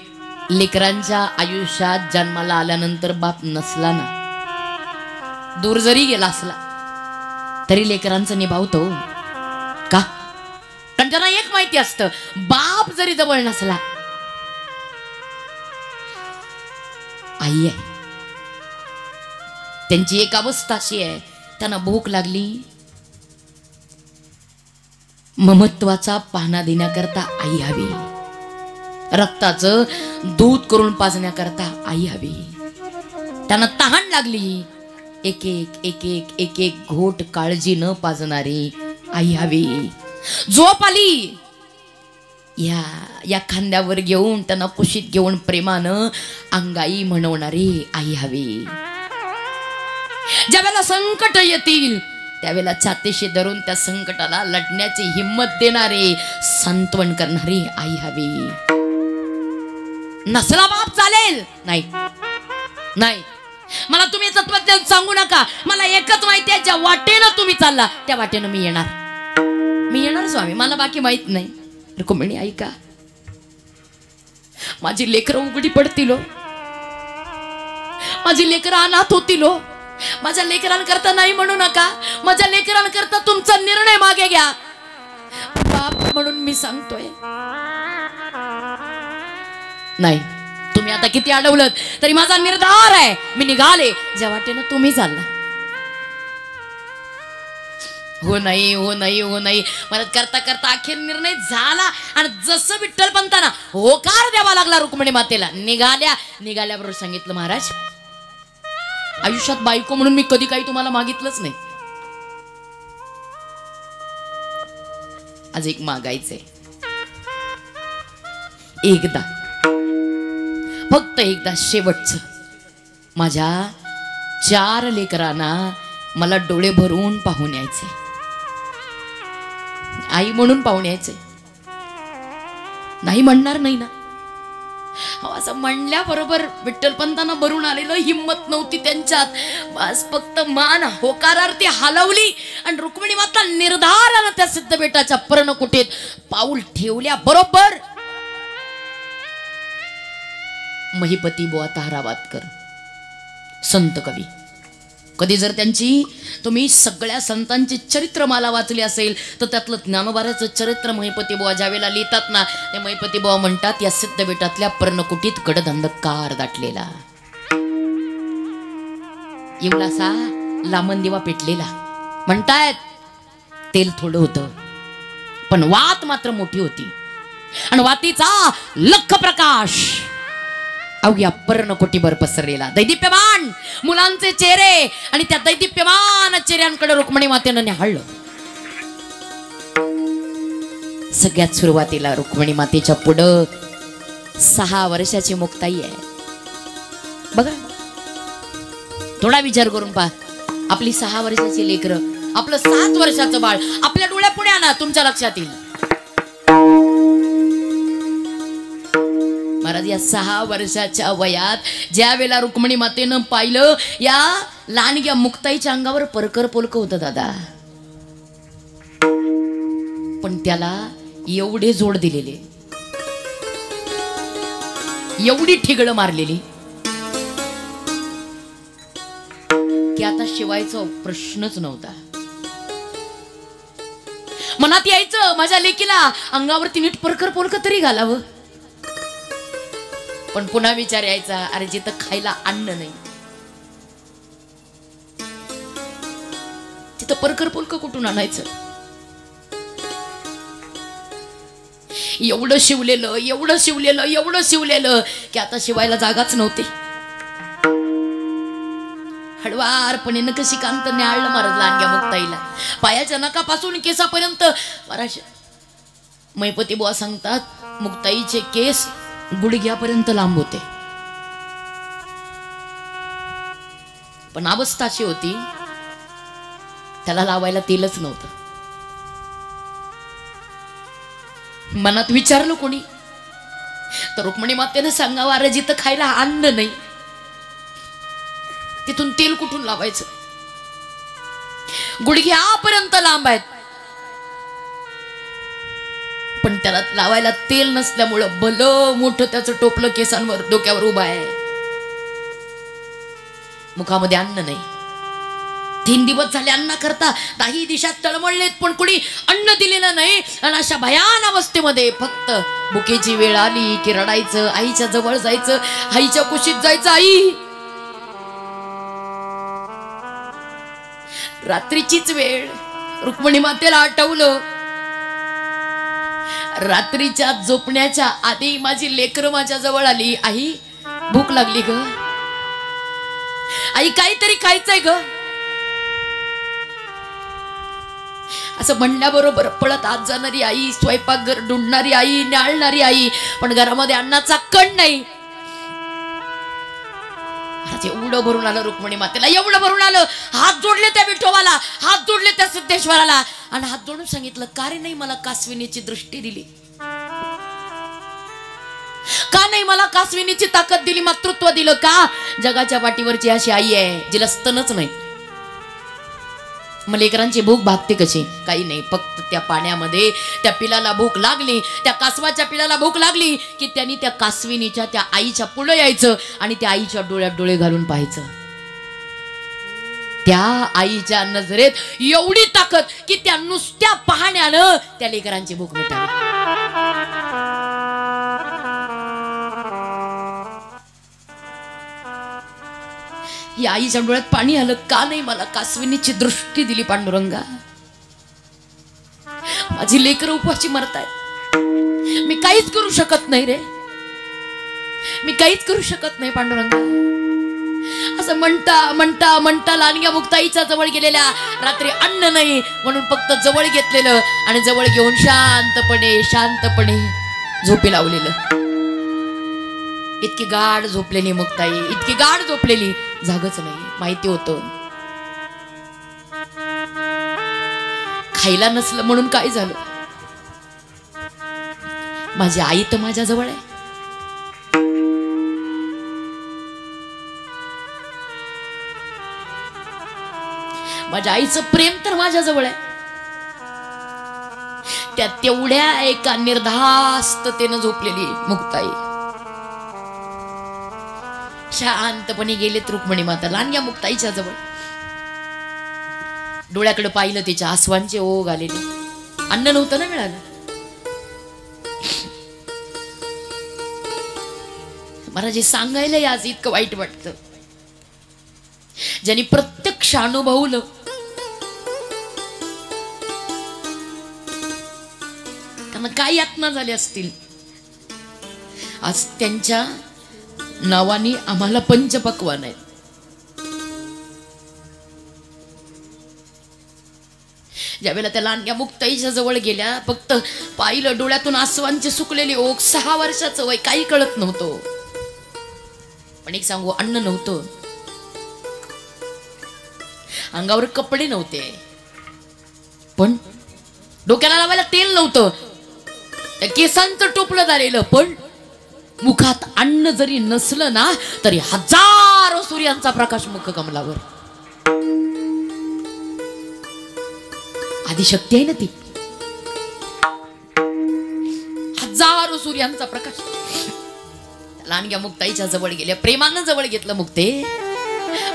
लेकरांच्या आयुष्यात जन्माला आल्यानंतर बाप नसला ना, दूर जरी गेला असला तरी लेकरांचं निभावतो का? कारण त्यांना एक माहिती असतं, बाप जरी जवळ नसला, आई आहे. त्यांची एक अवस्था अशी आहे, त्यांना भूक लागली, ममत्वाचा पाहणा देण्याकरता आई हवी, रक्ताचं दूध करून पाजण्याकरता आई हवी. त्यांना तहान लागली, एक एक एक एक एक एक घोट काळजी न पाजणारी आई हवी. झोप आली, या खांद्यावर घेऊन त्यांना कुशीत घेऊन प्रेमानं अंगाई म्हणवणारी आई हवी. ज्या वेळेला संकट येतील त्यावेळेला छातीशी धरून त्या संकटाला लढण्याची हिम्मत देणारी, सांत्वन करणारी आई हवी. नसला बाप चालेल नाही, नाही. मला तुम्ही तत्वज्ञान सांगू नका, मला एकच माहिती आहे, ज्या वाटेनं तुम्ही चालला त्या वाटेनं मी येणार स्वामी, मला बाकी माहित नाही. रुक्मिणी ऐका, माझी लेकरं उघडी पडतील, माझी लेकरं अनाथ होतील. माझ्या लेकरांकरता नाही म्हणू नका, माझ्या लेकरांकरता तुमचा निर्णय मागे घ्या. बाप म्हणून मी सांगतोय, नाही, तुम्ही आता किती अडवलं तरी माझा निर्धार आहे, मी निघाले ज्या वाटेनं तुम्ही चालला. हो नाही, हो नाही, हो नाही मला करता करता अखेर निर्णय झाला. आणि जसं विठ्ठल पंतांना होकार द्यावा लागला रुक्मिणी मातेला, निघाल्याबरोबर सांगितलं, महाराज आयुष्यात बायको म्हणून मी कधी काही तुम्हाला मागितलंच नाही, आज एक मागायचंय. एकदा, फक्त एकदा, शेवटचं माझ्या 4 लेकरांना मला डोळे भरून पाहून यायचे, आई म्हणून पाहून यायचे. नाही म्हणणार नाही ना. असं म्हणल्याबरोबर विठ्ठलपंतांना भरून आलेलं हिंमत नव्हती त्यांच्यात. बस फक्त मान होकारार्थी हलवली आणि रुक्मिणी माता निर्धारानं त्या सिद्धबेटाच्या पर्णकुटीत पाऊल ठेवल्या बरोबर महिपती बुवा तारावातकर संत कवी. कधी जर त्यांची तुम्ही सगळ्या संतांची चरित्रमाला वाचली असेल तर त्यातलं ज्ञानोबाराचं चरित्र महिपती बुवा ज्यावेळेला लिहितात ना, ते महिपती बुवा म्हणतात, या सिद्धबेटातल्या पर्णकुटीत गडद अंधकार दाटलेला, एवढासा लांबन दिवा पेटलेला. म्हणतायत तेल थोडं होतं पण वात मात्र मोठी होती आणि वातीचा लख प्रकाश अवघ्या पर्णकोटीभर पसरलेला. दैदिप्यमान मुलांचे चेहरे आणि त्या दैदिप्यमान चेहऱ्यांकडे रुक्मिणी मातेनं निहाळलं. सगळ्यात सुरुवातीला रुक्मिणी मातेच्या पुढं 6 वर्षाची मुक्ताई आहे. बघा, थोडा विचार करून पहा. आपली 6 वर्षाची लेकरं, आपलं 7 वर्षाचं बाळ आपल्या डोळ्यापुढे आणा, तुमच्या लक्षात येईल. महाराज, या 6 वर्षाच्या वयात ज्या वेळेला रुक्मिणी मातेनं पाहिलं, या लहानग्या मुक्ताईच्या अंगावर परकर पोलक होतं दादा, पण त्याला एवढे जोड दिलेले, एवढी ठिगळं मारलेली की आता शिवायचा प्रश्नच नव्हता. मनात यायचं माझ्या लेकीला अंगावरती नीट परकर पोलक तरी घालावं, पण पुन्हा विचार यायचा, अरे जिथं खायला अन्न नाही तिथं परकर पोलक कुठून आणायचं. एवढं शिवलेलं एवढं शिवलेलं एवढं शिवलेलं की आता शिवायला जागाच नव्हती. हळवारपणे कशी कांत न्याळलं महाराज लहानग्या मुक्ताईला, पायाच्या नकापासून केसापर्यंत. महिपती बुवा सांगतात, मुक्ताईचे केस गुडघ्यापर्यंत लांब होते, पण अवस्था अशी होती त्याला लावायला तेलच नव्हतं. मनात विचारलं कोणी तर रुक्मिणी मातेनं सांगावं, अरे जिथं खायला अन्न नाही तिथून तेल कुठून लावायचं. गुडघ्यापर्यंत लांब आहेत पण त्याला लावायला तेल नसल्यामुळं भलं मोठं त्याचं टोपलं केसांवर डोक्यावर उभं आहे. मुखामध्ये अन्न नाही. 3 दिवस झाले अन्न करता 10 दिशात तळमळलेत पण कुणी अन्न दिलेलं नाही. आणि अशा भयान अवस्थेमध्ये फक्त भुकेची वेळ आली की रडायचं, आईच्या जवळ जायचं, आईच्या कुशीत जायचं. आई, रात्रीचीच वेळ. रुक्मिणी मातेला आठवलं, रात्रीच्या झोपण्याच्या आधी माझी लेकरं माझ्या जवळ आली. आई, भूक लागली ग, आई काहीतरी खायचंय ग. असं म्हणल्याबरोबर पळत आत जाणारी आई, स्वयंपाकघर ढूंढणारी आई, न्याळणारी आई, पण घरामध्ये अन्नाचा कण नाही. एवढं भरून आलं रुक्मिणी मातेला, एवढं भरून आलं. हात जोडले त्या विठोबाला, हात जोडले त्या सिद्धेश्वराला आणि हात जोडून सांगितलं, का रे नाही मला कासविनीची दृष्टी दिली, का नाही मला कासविनीची ताकद दिली, मातृत्व दिलं का. जगाच्या पाठीवरची अशी आई आहे जिला स्तनच नाही. मग लेकरांची भूक भागते कशी, काही नाही, फक्त त्या पाण्यामध्ये त्या पिलाला भूक लागली, त्या कासवाच्या पिलाला भूक लागली की त्यांनी त्या कासविनीच्या त्या आईच्या पुढे यायचं आणि त्या आईच्या डोळ्यात डोळे घालून पाहायचं. त्या आईच्या नजरेत एवढी ताकद की त्या नुसत्या पाहण्यानं त्या लेकरांची भूक मिटावी. या आईच्या डोळ्यात पाणी आलं, का नाही मला कासविनीची दृष्टी दिली पांडुरंगा. माझी लेकरं उपवाशी मरतायत, मी काहीच करू शकत नाही रे, मी काहीच करू शकत नाही पांडुरंगा. असं म्हणता म्हणता म्हणता लहानग्या मुक्ताईच्या जवळ गेलेल्या, रात्री अन्न नाही म्हणून फक्त जवळ घेतलेलं आणि जवळ घेऊन शांतपणे शांतपणे झोपी लावलेलं. इतकी गाढ झोपलेली मुक्ताई, इतकी गाढ झोपलेली, जागच नाही. माहिती होतं खायला नसलं म्हणून काय झालं. माझी आई तर माझ्या जवळ आहे. माझ्या आईचं प्रेम तर माझ्या जवळ आहे. त्या तेवढ्या एका निर्धास्ततेनं झोपलेली मुक्ताई शांतपणे गेलेत रुक्मिणी माता लहानग्या मुक्ताईच्या जवळ. डोळ्याकडे पाहिलं, तिच्या आसवांचे ओघ आलेले. अन्न नव्हतं ना मिळालं. मला जे सांगायला आज इतकं वाईट वाटतं, ज्यांनी प्रत्यक्ष अनुभवलं त्यांना काय यातना झाल्या असतील. आज त्यांच्या नावाने आम्हाला पंचपक्वान्न आहेत. ज्यावेळेला त्या लहानग्या मुक्ताईच्या जवळ गेल्या, फक्त पाहिलं, डोळ्यातून आसवांचे सुकलेले ओघ. 6 वर्षाचं वय, काही कळत नव्हतं. पण एक सांगू, अन्न नव्हतं, अंगावर कपडे नव्हते, पण डोक्याला लावायला तेल नव्हतं, त्या केसांचं टोपलं झालेलं, पण मुखात अन्न जरी नसलं ना तरी हजारो सूर्यांचा प्रकाश मुख कमलावर. आदिशक्ती आहे ना ती. हजारो सूर्यांचा प्रकाश. लहानग्या मुक्ताईच्या जवळ गेल्या, प्रेमानं जवळ घेतलं. मुक्ते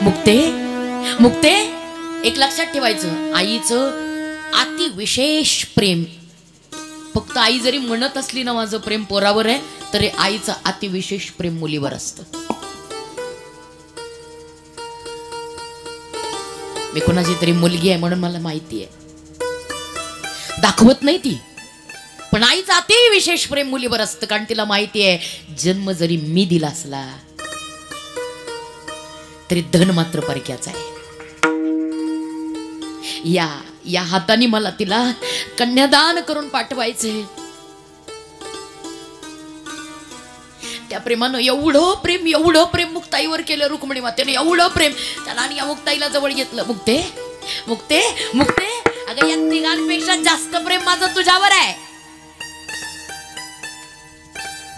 मुक्ते मुक्ते, एक लक्षात ठेवायचं, आईचं अति विशेष प्रेम. फक्त आई जरी म्हणत असली ना माझं प्रेम पोरावर आहे, तरी आईचं अति विशेष प्रेम मुलीवर असतं. मी कोणाची तरी मुलगी आहे म्हणून मला माहिती आहे, दाखवत नाही ती, पण आईचं अति विशेष प्रेम मुलीवर असतं. कारण तिला माहिती आहे, जन्म जरी मी दिला असला तरी धन मात्र परक्याचा आहे. या हाताने मला तिला कन्यादान करून पाठवायचे. त्या प्रेमानं एवढं प्रेम मुक्ताईवर केलं रुक्मिणी मातेने, एवढं प्रेम. त्याला आणि या मुक्ताईला जवळ घेतलं. मुक्ते मुक्ते मुक्ते, अगं या तिघांपेक्षा जास्त प्रेम माझं तुझ्यावर आहे.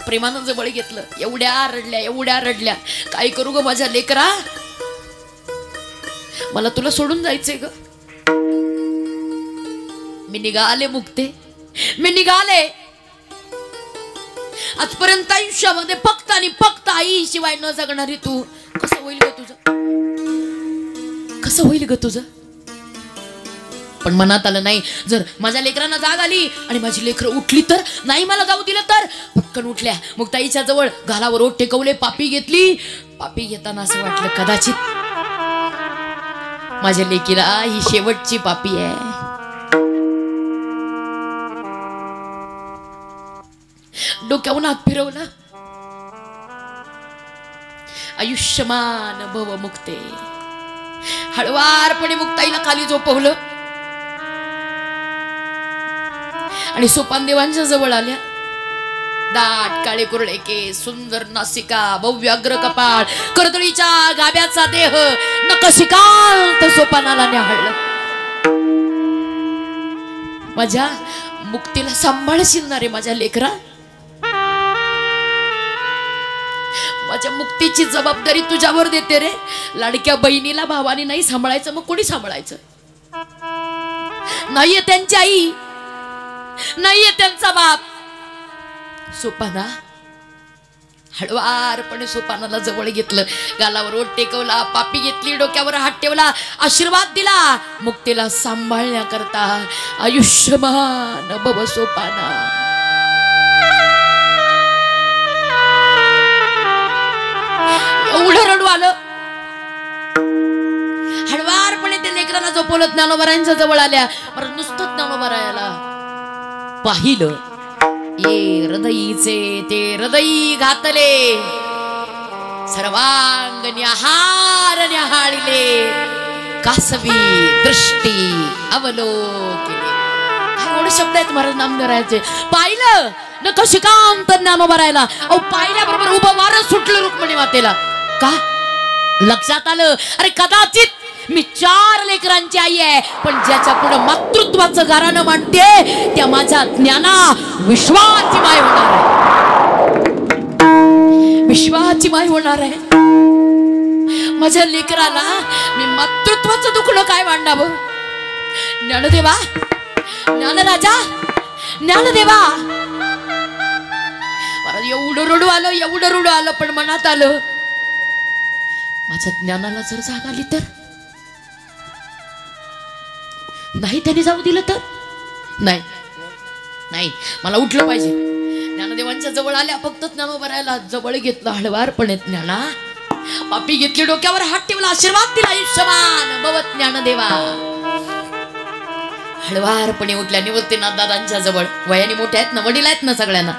प्रेमानं जवळ घेतलं. एवढ्या रडल्या. काय करू ग माझ्या लेकरा, मला तुला सोडून जायचंय ग. मी निघाले मुक्ते, मी निघाले. आजपर्यंत आयुष्यामध्ये फक्त आणि फक्त आई शिवाय न जगणारी तू. कसं होईल ग तुझं, कसं होईल ग तुझं. पण मनात आलं नाही, जर माझ्या लेकरांना जाग आली आणि माझी लेकरं उठली तर, नाही मला जाऊ दिलं तर. पटकन उठल्या, मुक्ताईच्या जवळ गालावर ओठ टेकवले, पापी घेतली. पापी घेताना असं वाटलं, कदाचित माझ्या लेकीला ही शेवटची पापी आहे. डोक्यावरून हात फिरवला. आयुष्यमान भव मुक्ते. हळवारपणे मुक्ताईला खाली झोपवलं आणि सोपान देवांच्या जवळ आल्या. दाट काळे कुरळे केस, सुंदर नासिका, भव्याग्र कपाळ, कर्दळीच्या गाभ्याचा देह, नखशिकांत सोपानाला न्याहाळलं. माझ्या मुक्तीला सांभाळशील ना रे माझ्या लेकरा. माझ्या मुक्तीची जबाबदारी तुझ्यावर देते रे. लाडक्या बहिणीला भावाने नाही सांभाळायचं, मग कोणी सांभाळायचं. नाहीये त्यांची आई, नाहीये त्यांचा बाप. सोपाना हळवारपणे सोपानाला जवळ घेतलं, गालावर ओठ टेकवला, पापी घेतली, डोक्यावर हात ठेवला, आशीर्वाद दिला. मुक्तीला सांभाळण्याकरता आयुष्यमान भव सोपाना. एवढं रडू आलं. हळवारपणे ते लेकरांना झोपवलं. ज्ञानोबरांच्या जवळ आल्या. परत नुसतं ज्ञानोबरायाला पाहिलं. ये हृदयीचे ते हृदयी घातले, सर्वांग न्याहार न्याहाळिले, कासवी दृष्टी अवलोकिले. काय एवढे शब्द आहेत महाराज नामदेवरायाचे. पाहिलं नका शिकांत ज्ञानोबा राहिला. अहो पाहिल्याबरोबर उभं वारं सुटलं रुक्मिणी मातेला. का लक्षात आलं, अरे कदाचित मी 4 लेकरांची आई आहे, पण ज्याच्या पुढे मातृत्वाचं गारानं मांडते त्या माझ्या ज्ञाना विश्वाची माय होणार आहे. विश्वाची माय होणार आहे. माझ्या लेकराला मी मातृत्वाचं दुखणं काय मांडावं. ज्ञानदेवा, ज्ञानराजा, ज्ञानदेवा. मला एवढं रडू आलं, पण मनात आलं माझ्या ज्ञानाला जर जाग आली तर, नाही त्याने जाऊ दिलं तर, नाही नाही मला उठलं पाहिजे. ज्ञानदेवांच्या जवळ आल्या, फक्त ज्ञानोबा राहिला. जवळ घेतलं हळवारपणे. ज्ञाना, पापी घेतली डोक्यावर, हात ठेवला, आशीर्वाद दिला, आयुष्यमान भवत ज्ञानदेवा. हळवारपणे उठल्या निवृत्तीनाथ दादांच्या जवळ. वयाने मोठे आहेत ना, वडील आहेत ना सगळ्यांना.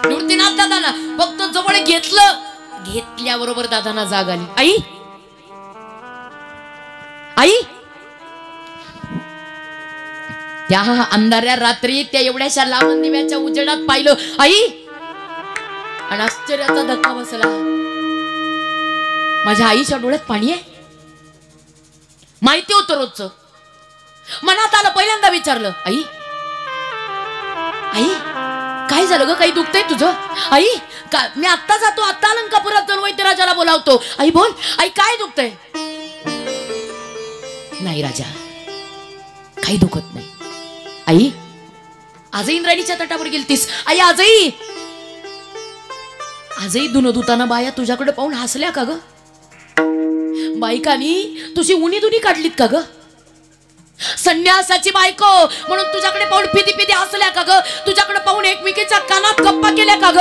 निवृत्तीनाथ दादांना फक्त जवळ घेतलं. घेतल्याबरोबर दादांना जाग आली. आई, आई. त्या अंधाऱ्या रात्री त्या एवढ्याशा लांब दिव्याच्या उजेडात पाहिलं आई, आणि आश्चर्याचा धक्का बसला. माझ्या आईच्या डोळ्यात पाणी आहे. माहिती होतं रोजचं. मनात आलं, पहिल्यांदा विचारलं, आई आई काय झालं ग, काही दुखतंय तुझं? आई का, मी आत्ता जातो, आत्ता अलंकापुरात जाऊन वैद्यराजाला बोलावतो. आई बोल, आई काय दुखतंय? नाही राजा, काही दुखत नाही. आई आजही इंद्रायणीच्या तटावर गेलतीस? आई आजही धुन धुताना बाया तुझ्याकडे पाहून हसल्या का ग? बायकानी तुझी उनी दुनी काढलीत का ग? संन्यासाची बायको म्हणून तुझ्याकडे पाहून पिदी पिदी हसल्या का ग? तुझ्याकडे पाहून एकमेकीच्या कानात गप्पा केल्या का ग?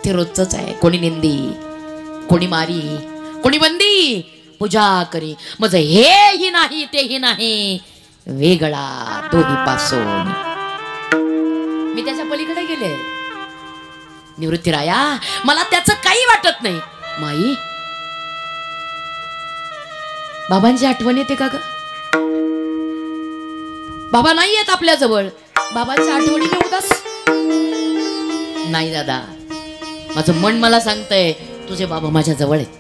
ते रोजच आहे. कोणी निंदी, कोणी मारी, कोणी बंदी, पूजा करी. मज हेही नाही तेही नाही, वेगळा दोही पासून. मी त्याच्या पलीकडे गेले. निवृत्तीराया, मला त्याचं काही वाटत नाही. माई, बाबांची आठवण येते का ग? बाबा नाही येत आपल्या जवळ. बाबांच्या आठवणीने उदास नाही दादा. माझं मन मला सांगतंय तुझे बाबा माझ्या जवळ आहेत.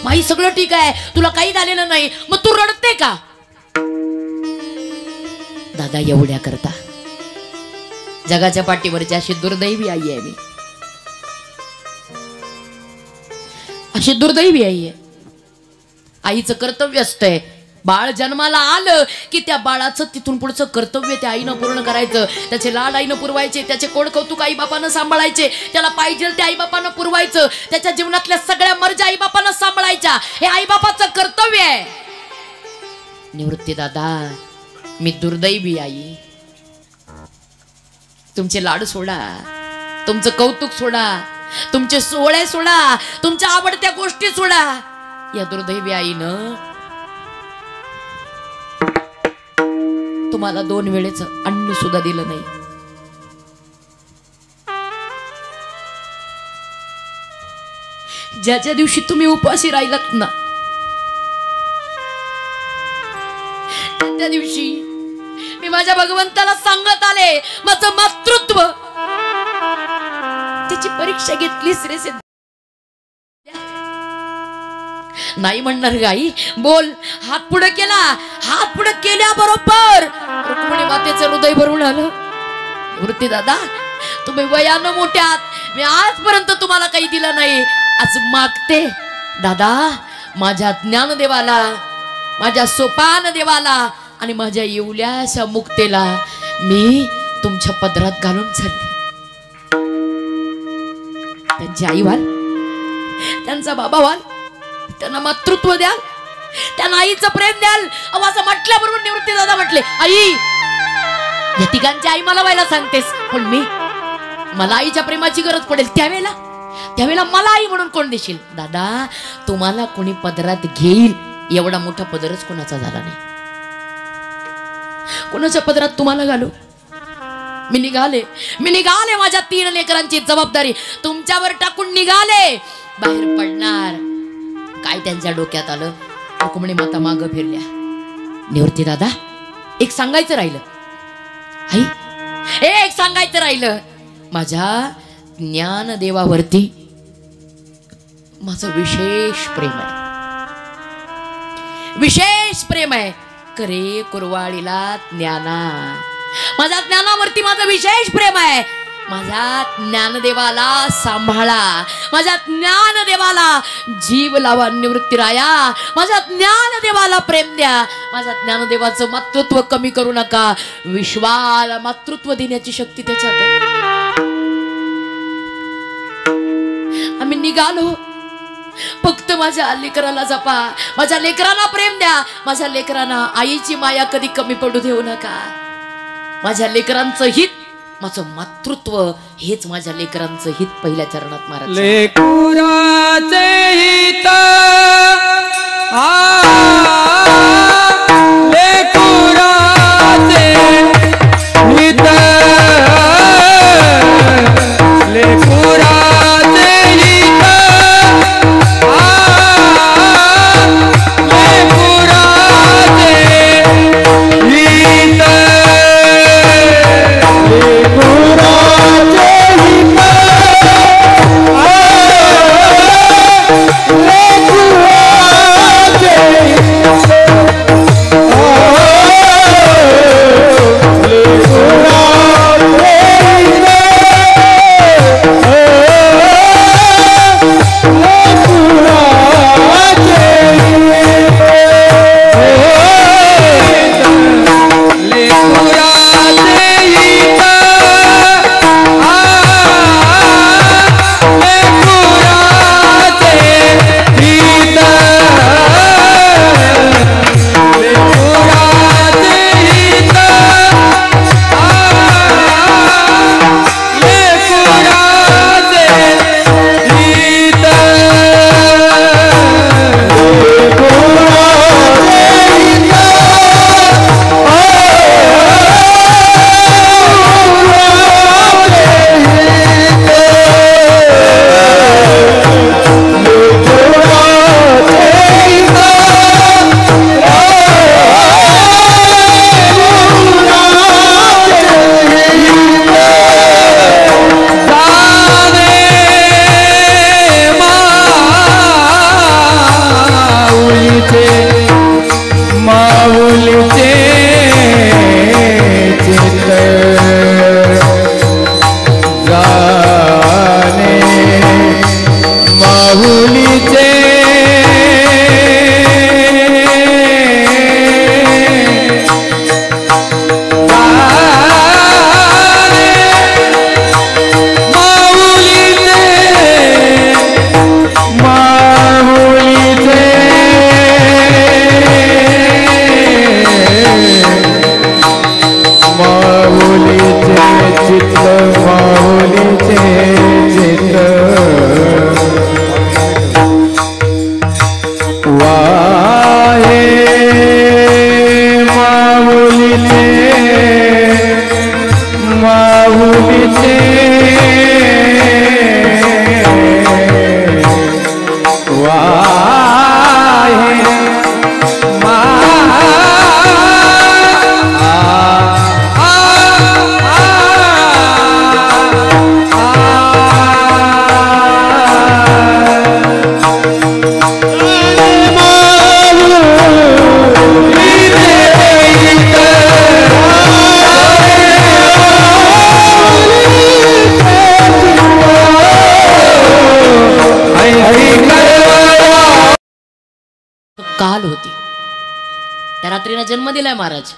माई सगळं ठीक आहे, तुला काही झालेलं नाही, मग तू रडते का? दादा एवढ्या करता जगाच्या पाठीवरची अशी दुर्दैवी आई आहे मी. अशी दुर्दैवी आई आहे. आईचं कर्तव्य असतंय, बाळ जन्माला आलं की त्या बाळाचं तिथून पुढचं कर्तव्य त्या आईनं पूर्ण करायचं. त्याचे लाड आईनं पुरवायचे, त्याचे कोड कौतुक आई बापानं सांभाळायचे, त्याला पाहिजे ते आई बापानं पुरवायचं, त्याच्या जीवनातल्या सगळ्या मर्जी आई बापानं सांभाळायच्या. हे आई बापाचं कर्तव्य आहे. निवृत्ती दादा, मी दुर्दैवी आई. तुमचे लाड सोडा, तुमचं कौतुक सोडा, तुमचे सोहळे सोडा, तुमच्या आवडत्या गोष्टी सोडा. या दुर्दैवी आईनं तुम्हाला 2 वेळेचं अन्न सुद्धा दिलं नाही. ज्या दिवशी तुम्ही उपाशी राहिलात ना, त्या दिवशी मी माझ्या भगवंताला सांगत आले, माझं मातृत्व त्याची परीक्षा घेतलीस रे. नाही म्हणणार गाई, बोल. हात पुढे केला, हात पुढे केल्याबरोबर रुक्मिणी मातेचं हृदय भरून आलं. वृत्ती दादा, तुम्ही वयानं मोठे आहात, मी आजपर्यंत तुम्हाला काही दिलं नाही. आज मागते दादा, माझ्या ज्ञानदेवाला, माझ्या सोपान देवाला आणि माझ्या येवल्याशा मुक्तेला मी तुमच्या पदरात घालून चालली. त्यांची आई व्हाल, त्यांचा बाबा व्हाल, त्यांना मातृत्व द्याल, त्यांना आईचं प्रेम द्याल. असं म्हटल्याबरोबर निवृत्ती दादा म्हटले, आई या तिघांची आई मला व्हायला सांगतेस, पण मला आईच्या प्रेमाची गरज पडेल त्यावेळेला मला आई म्हणून कोण देशील? दादा, तुम्हाला कोणी पदरात घेईल एवढा मोठा पदरच कोणाचा झाला नाही. कोणाच्या पदरात तुम्हाला घालू? मी निघाले माझ्या 3 लेकरांची जबाबदारी तुमच्यावर टाकून निघाले. बाहेर पडणार काय त्यांच्या डोक्यात आलं? रुक्मिणी माता मागं फिरल्या. निवृत्ती दादा, एक सांगायचं राहिलं आई, एक सांगायचं राहिलं. माझ्या ज्ञानदेवावरती माझं विशेष प्रेम आहे, विशेष प्रेम आहे. करे कुरवाडीला ज्ञाना, माझ्या ज्ञानावरती माझं विशेष प्रेम आहे. माझ्या ज्ञानदेवाला सांभाळा, माझ्या ज्ञानदेवाला जीव लावा. निवृत्ती राया, माझ्या ज्ञानदेवाला प्रेम द्या. माझ्या ज्ञानदेवाचं मातृत्व कमी करू नका. विश्वाला मातृत्व देण्याची शक्ती त्याच्यात आहे. आम्ही निघालो, फक्त माझ्या लेकराला जपा, माझ्या लेकरांना प्रेम द्या. माझ्या लेकरांना आईची माया कधी कमी पडू देऊ नका. माझ्या लेकरांचं हित, माझं मातृत्व, हेच माझ्या लेकरांचं हित पहिल्या चरणात महाराज.
लेकराचे हित, लेकराचे हित, लेकराचे हित, लेकराचे हित,
काल होती त्या रात्रीनं जन्म दिलाय महाराज.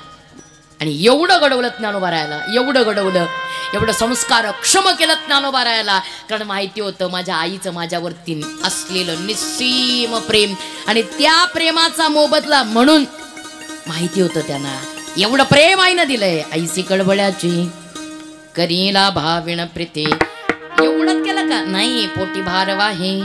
आणि एवढं घडवलं ज्ञानोबा रायाला, एवढं घडवलं, एवढं संस्कार क्षम केलं ज्ञानोबा रायाला. कारण माहिती होतं माझ्या आईचं माझ्यावरती असलेलं निस्सीम प्रेम, आणि त्या प्रेमाचा मोबदला म्हणून माहिती होतं त्यांना. एवढं प्रेम आईनं दिलंय. आईची कळबळ्याची करीला भाविण प्रीते. एवढंच केलं का? नाही, पोटी भारवाहे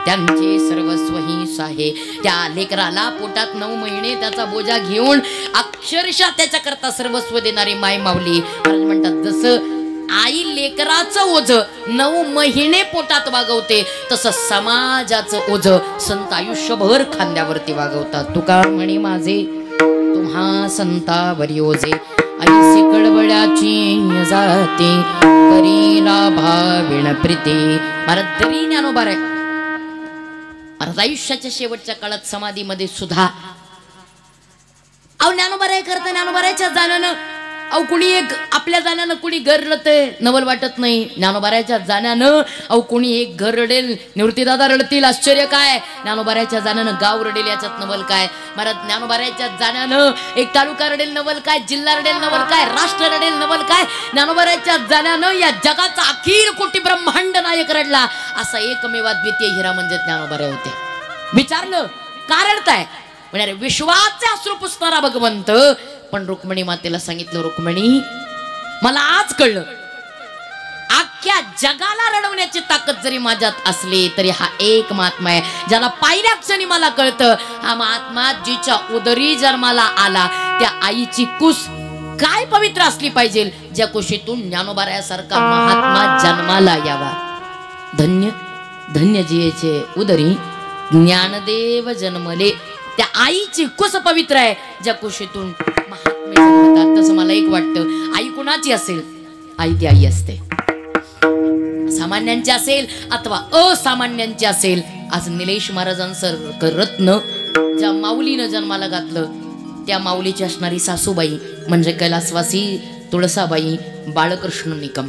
त्यांचे सर्वस्व ही साहे. त्या लेकराला पोटात 9 महिने त्याचा बोजा घेऊन अक्षरशः त्याच्याकरता सर्वस्व देणारी माय माऊली. महाराज म्हणतात जसं आई लेकराचं ओझ 9 महिने पोटात वागवते, तसं समाजाचं ओझ संत आयुष्यभर खांद्यावरती वागवतात. तुका म्हणे माझे महासंतावर योजे ऐसी कळवळ्याची जाते करीला भाविण प्रीती. महाराज तरी ज्ञानोबा आहे. महाराज आयुष्याच्या शेवटच्या काळात समाधीमध्ये सुद्धा अहो ज्ञानोबाराय करता ज्ञानोबारायच्या जाण्यानं अहो कुणी एक आपल्या जाण्यानं कुणी घर रडते नवल वाटत नाही. ज्ञानोबारायच्या जाण्यानं अहो कुणी एक घर रडेल निवृत्तीदादा रडतील आश्चर्य काय. ज्ञानोबारायच्या जाण्यानं गाव रडेल याच्यात नवल काय. महाराज ज्ञानोबारायच्या जाण्यानं एक तालुका रडेल नवल काय, जिल्हा रडेल नवल काय, राष्ट्र रडेल नवल काय. ज्ञानोबारायच्या जाण्यानं या जगाचा अखिल कोटी ब्रह्मांड नायक रडला. असा एकमेव द्वितीय हिरा म्हणजे ज्ञानोबाराय होते. विचारलं कारण काय म्हणजे विश्वाचे अश्रू पुसणारा भगवंत. पण रुक्मिणी मातेला सांगितलं रुक्मिणी मला आज कळलं अख्ख्या जगाला रडवण्याची ताकद जरी माझ्यात असली तरी हा एक महात्मा आहे ज्याला पाहिल्या क्षणी मला कळतं हा महात्मा जिच्या उदरी जन्माला आला त्या आईची कुस काय पवित्र असली पाहिजे ज्या कुशीतून ज्ञानोबारायासारखा महात्मा जन्माला यावा. धन्य धन्य जियेचे उदरी ज्ञानदेव जन्मले. त्या आईची कुस पवित्र आहे ज्या कुशीतून महात्मे जन्मतात. तसं मला एक वाटतं आई कुणाची असेल आई ती आई असते. सामान्यांची असेल अथवा असामान्यांची असेल. आज निलेश महाराजांसारखं रत्न ज्या माऊलीनं जन्माला घातलं त्या माऊलीची असणारी सासूबाई म्हणजे कैलासवासी तुळसाबाई बाळकृष्ण निकम.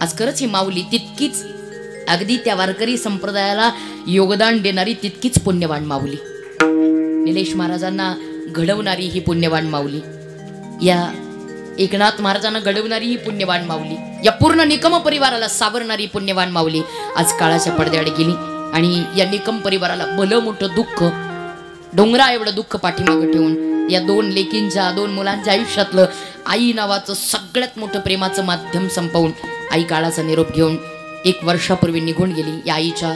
आज खरंच ही माऊली तितकीच अगदी त्या वारकरी संप्रदायाला योगदान देणारी तितकीच पुण्यवान माऊली. निलेश महाराजांना घडवणारी ही पुण्यवान माऊली, या एकनाथ महाराजांना घडवणारी ही पुण्यवान माऊली, या पूर्ण निकम परिवाराला सावरणारी पुण्यवान माऊली आज काळाच्या पडद्याआड गेली. आणि या निकम परिवाराला भलं मोठं दुःख डोंगरा एवढं दुःख पाठीमागं ठेवून या दोन लेकींच्या दोन मुलांच्या आयुष्यातलं आई नावाचं सगळ्यात मोठं प्रेमाचं माध्यम संपवून आई काळाचा निरोप घेऊन 1 वर्षापूर्वी निघून गेली. या आईच्या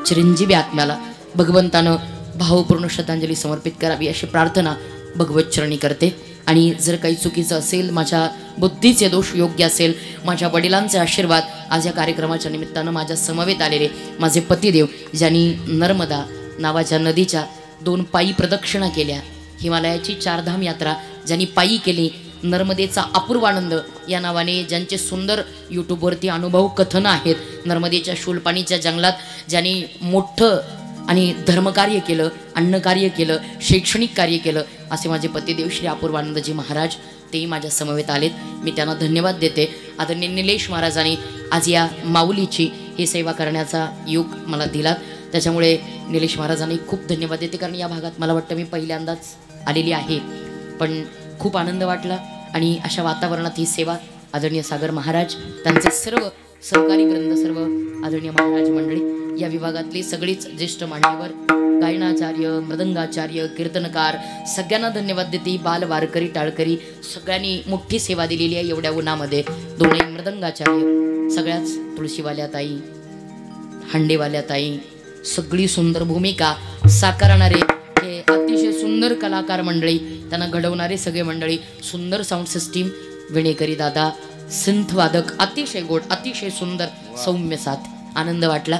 चिरंजीवी आत्म्याला भगवंतानं भावपूर्ण श्रद्धांजली समर्पित करावी अशी प्रार्थना भगवत चरणी करते. आणि जर काही चुकीचं असेल माझ्या बुद्धीचे दोष योग्य असेल माझ्या वडिलांचे आशीर्वाद आज या कार्यक्रमाच्या निमित्तानं माझ्या समवेत आलेले माझे पतिदेव ज्यांनी नर्मदा नावाच्या नदीच्या 2 पायी प्रदक्षिणा केल्या, हिमालयाची 4 धाम यात्रा ज्यांनी पायी केली, नर्मदेचा अपूर्वानंद या नावाने ज्यांचे सुंदर यूट्यूबवरती अनुभव कथनं आहेत, नर्मदेच्या शूलपाणीच्या जंगलात ज्यांनी मोठं आणि धर्मकार्य केलं, अन्नकार्य केलं, शैक्षणिक कार्य केलं असे माझे पतिदेव श्री अपूर्वानंदजी महाराज तेही माझ्या समवेत आलेत. मी त्यांना धन्यवाद देते. आदरणीय निलेश महाराजांनी आज या माऊलीची ही सेवा करण्याचा योग मला दिला त्याच्यामुळे निलेश महाराजांनी खूप धन्यवाद देते. कारण या भागात मला वाटतं मी पहिल्यांदाच आलेली आहे पण खूप आनंद वाटला. आणि अशा वातावरणात ही सेवा आदरणीय सागर महाराज त्यांचे सर्व सहकारी वृंद सर्व आदरणीय महाराज मंडळी या विभागातले सगळीच ज्येष्ठ मान्यवर गायनाचार्य मृदंगाचार्य कीर्तनकार सगळ्यांना धन्यवाद देते. बाल वारकरी टाळकरी सगळ्यांनी मोठी सेवा दिलेली आहे एवढ्या उन्हामध्ये. दोन्ही मृदंगाचार्य सगळ्याच तुळशीवाल्या ताई हांडेवाल्या ताई सगळी सुंदर भूमिका साकारणारे हे अतिशय सुंदर कलाकार मंडळी त्यांना घडवणारे सगळे मंडळी सुंदर साऊंड सिस्टीम विणेकरी दादा सिंथ वादक अतिशय गोड अतिशय सुंदर सौम्य साथ आनंद वाटला.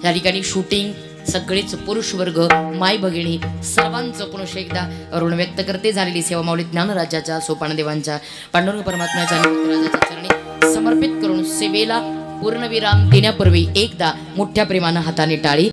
या ठिकाणी शूटिंग सगळेच पुरुष वर्ग माय भगिनी सर्वांचं पुनश्च एकदा ऋण व्यक्त करते. झालेली सेवा माऊली ज्ञानराजाच्या सोपानदेवांच्या पांडुरंग परमात्म्याच्या राजाच्या चरणी समर्पित करून सेवेला पूर्णविराम देण्यापूर्वी एकदा मोठ्या प्रेमानं हाताने टाळी.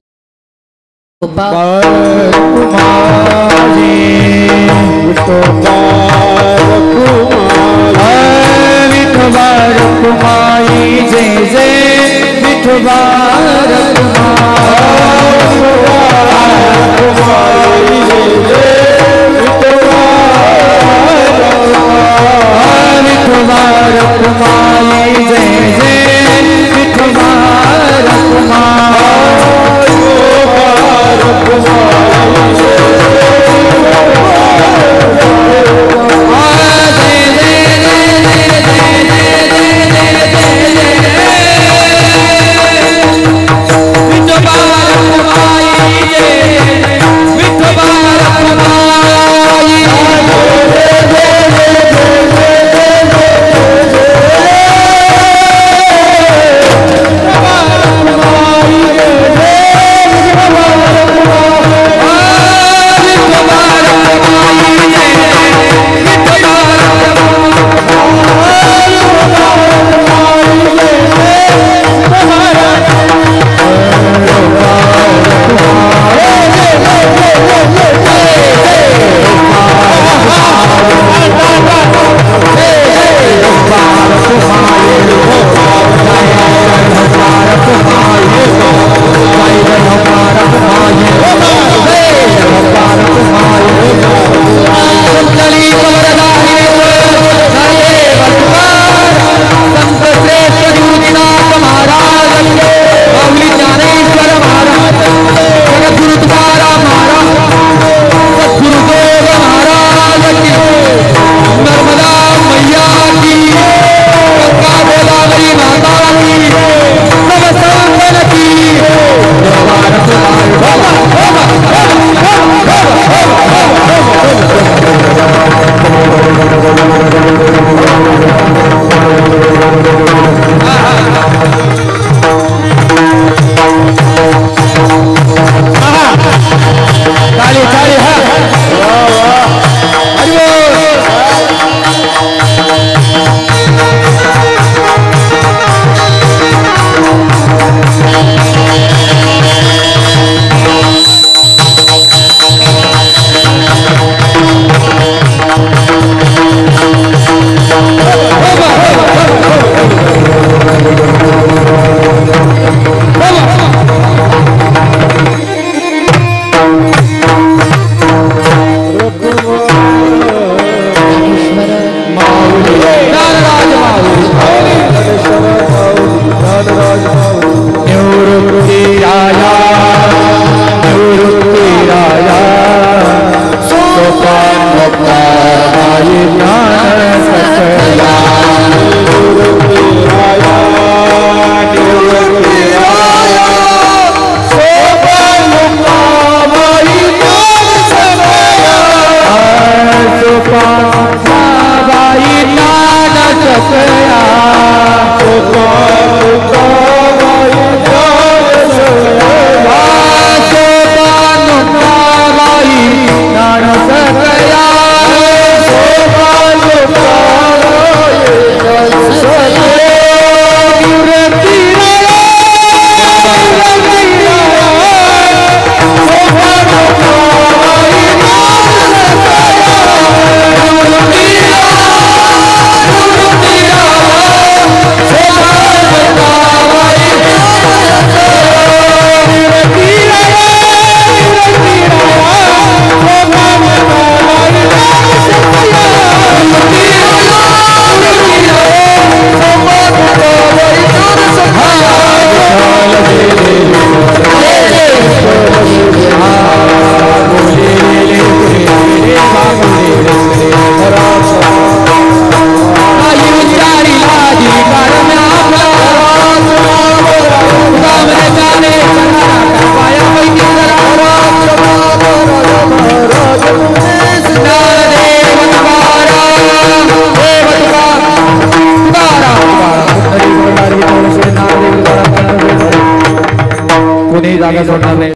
कोणी जागा सोडणार नाही.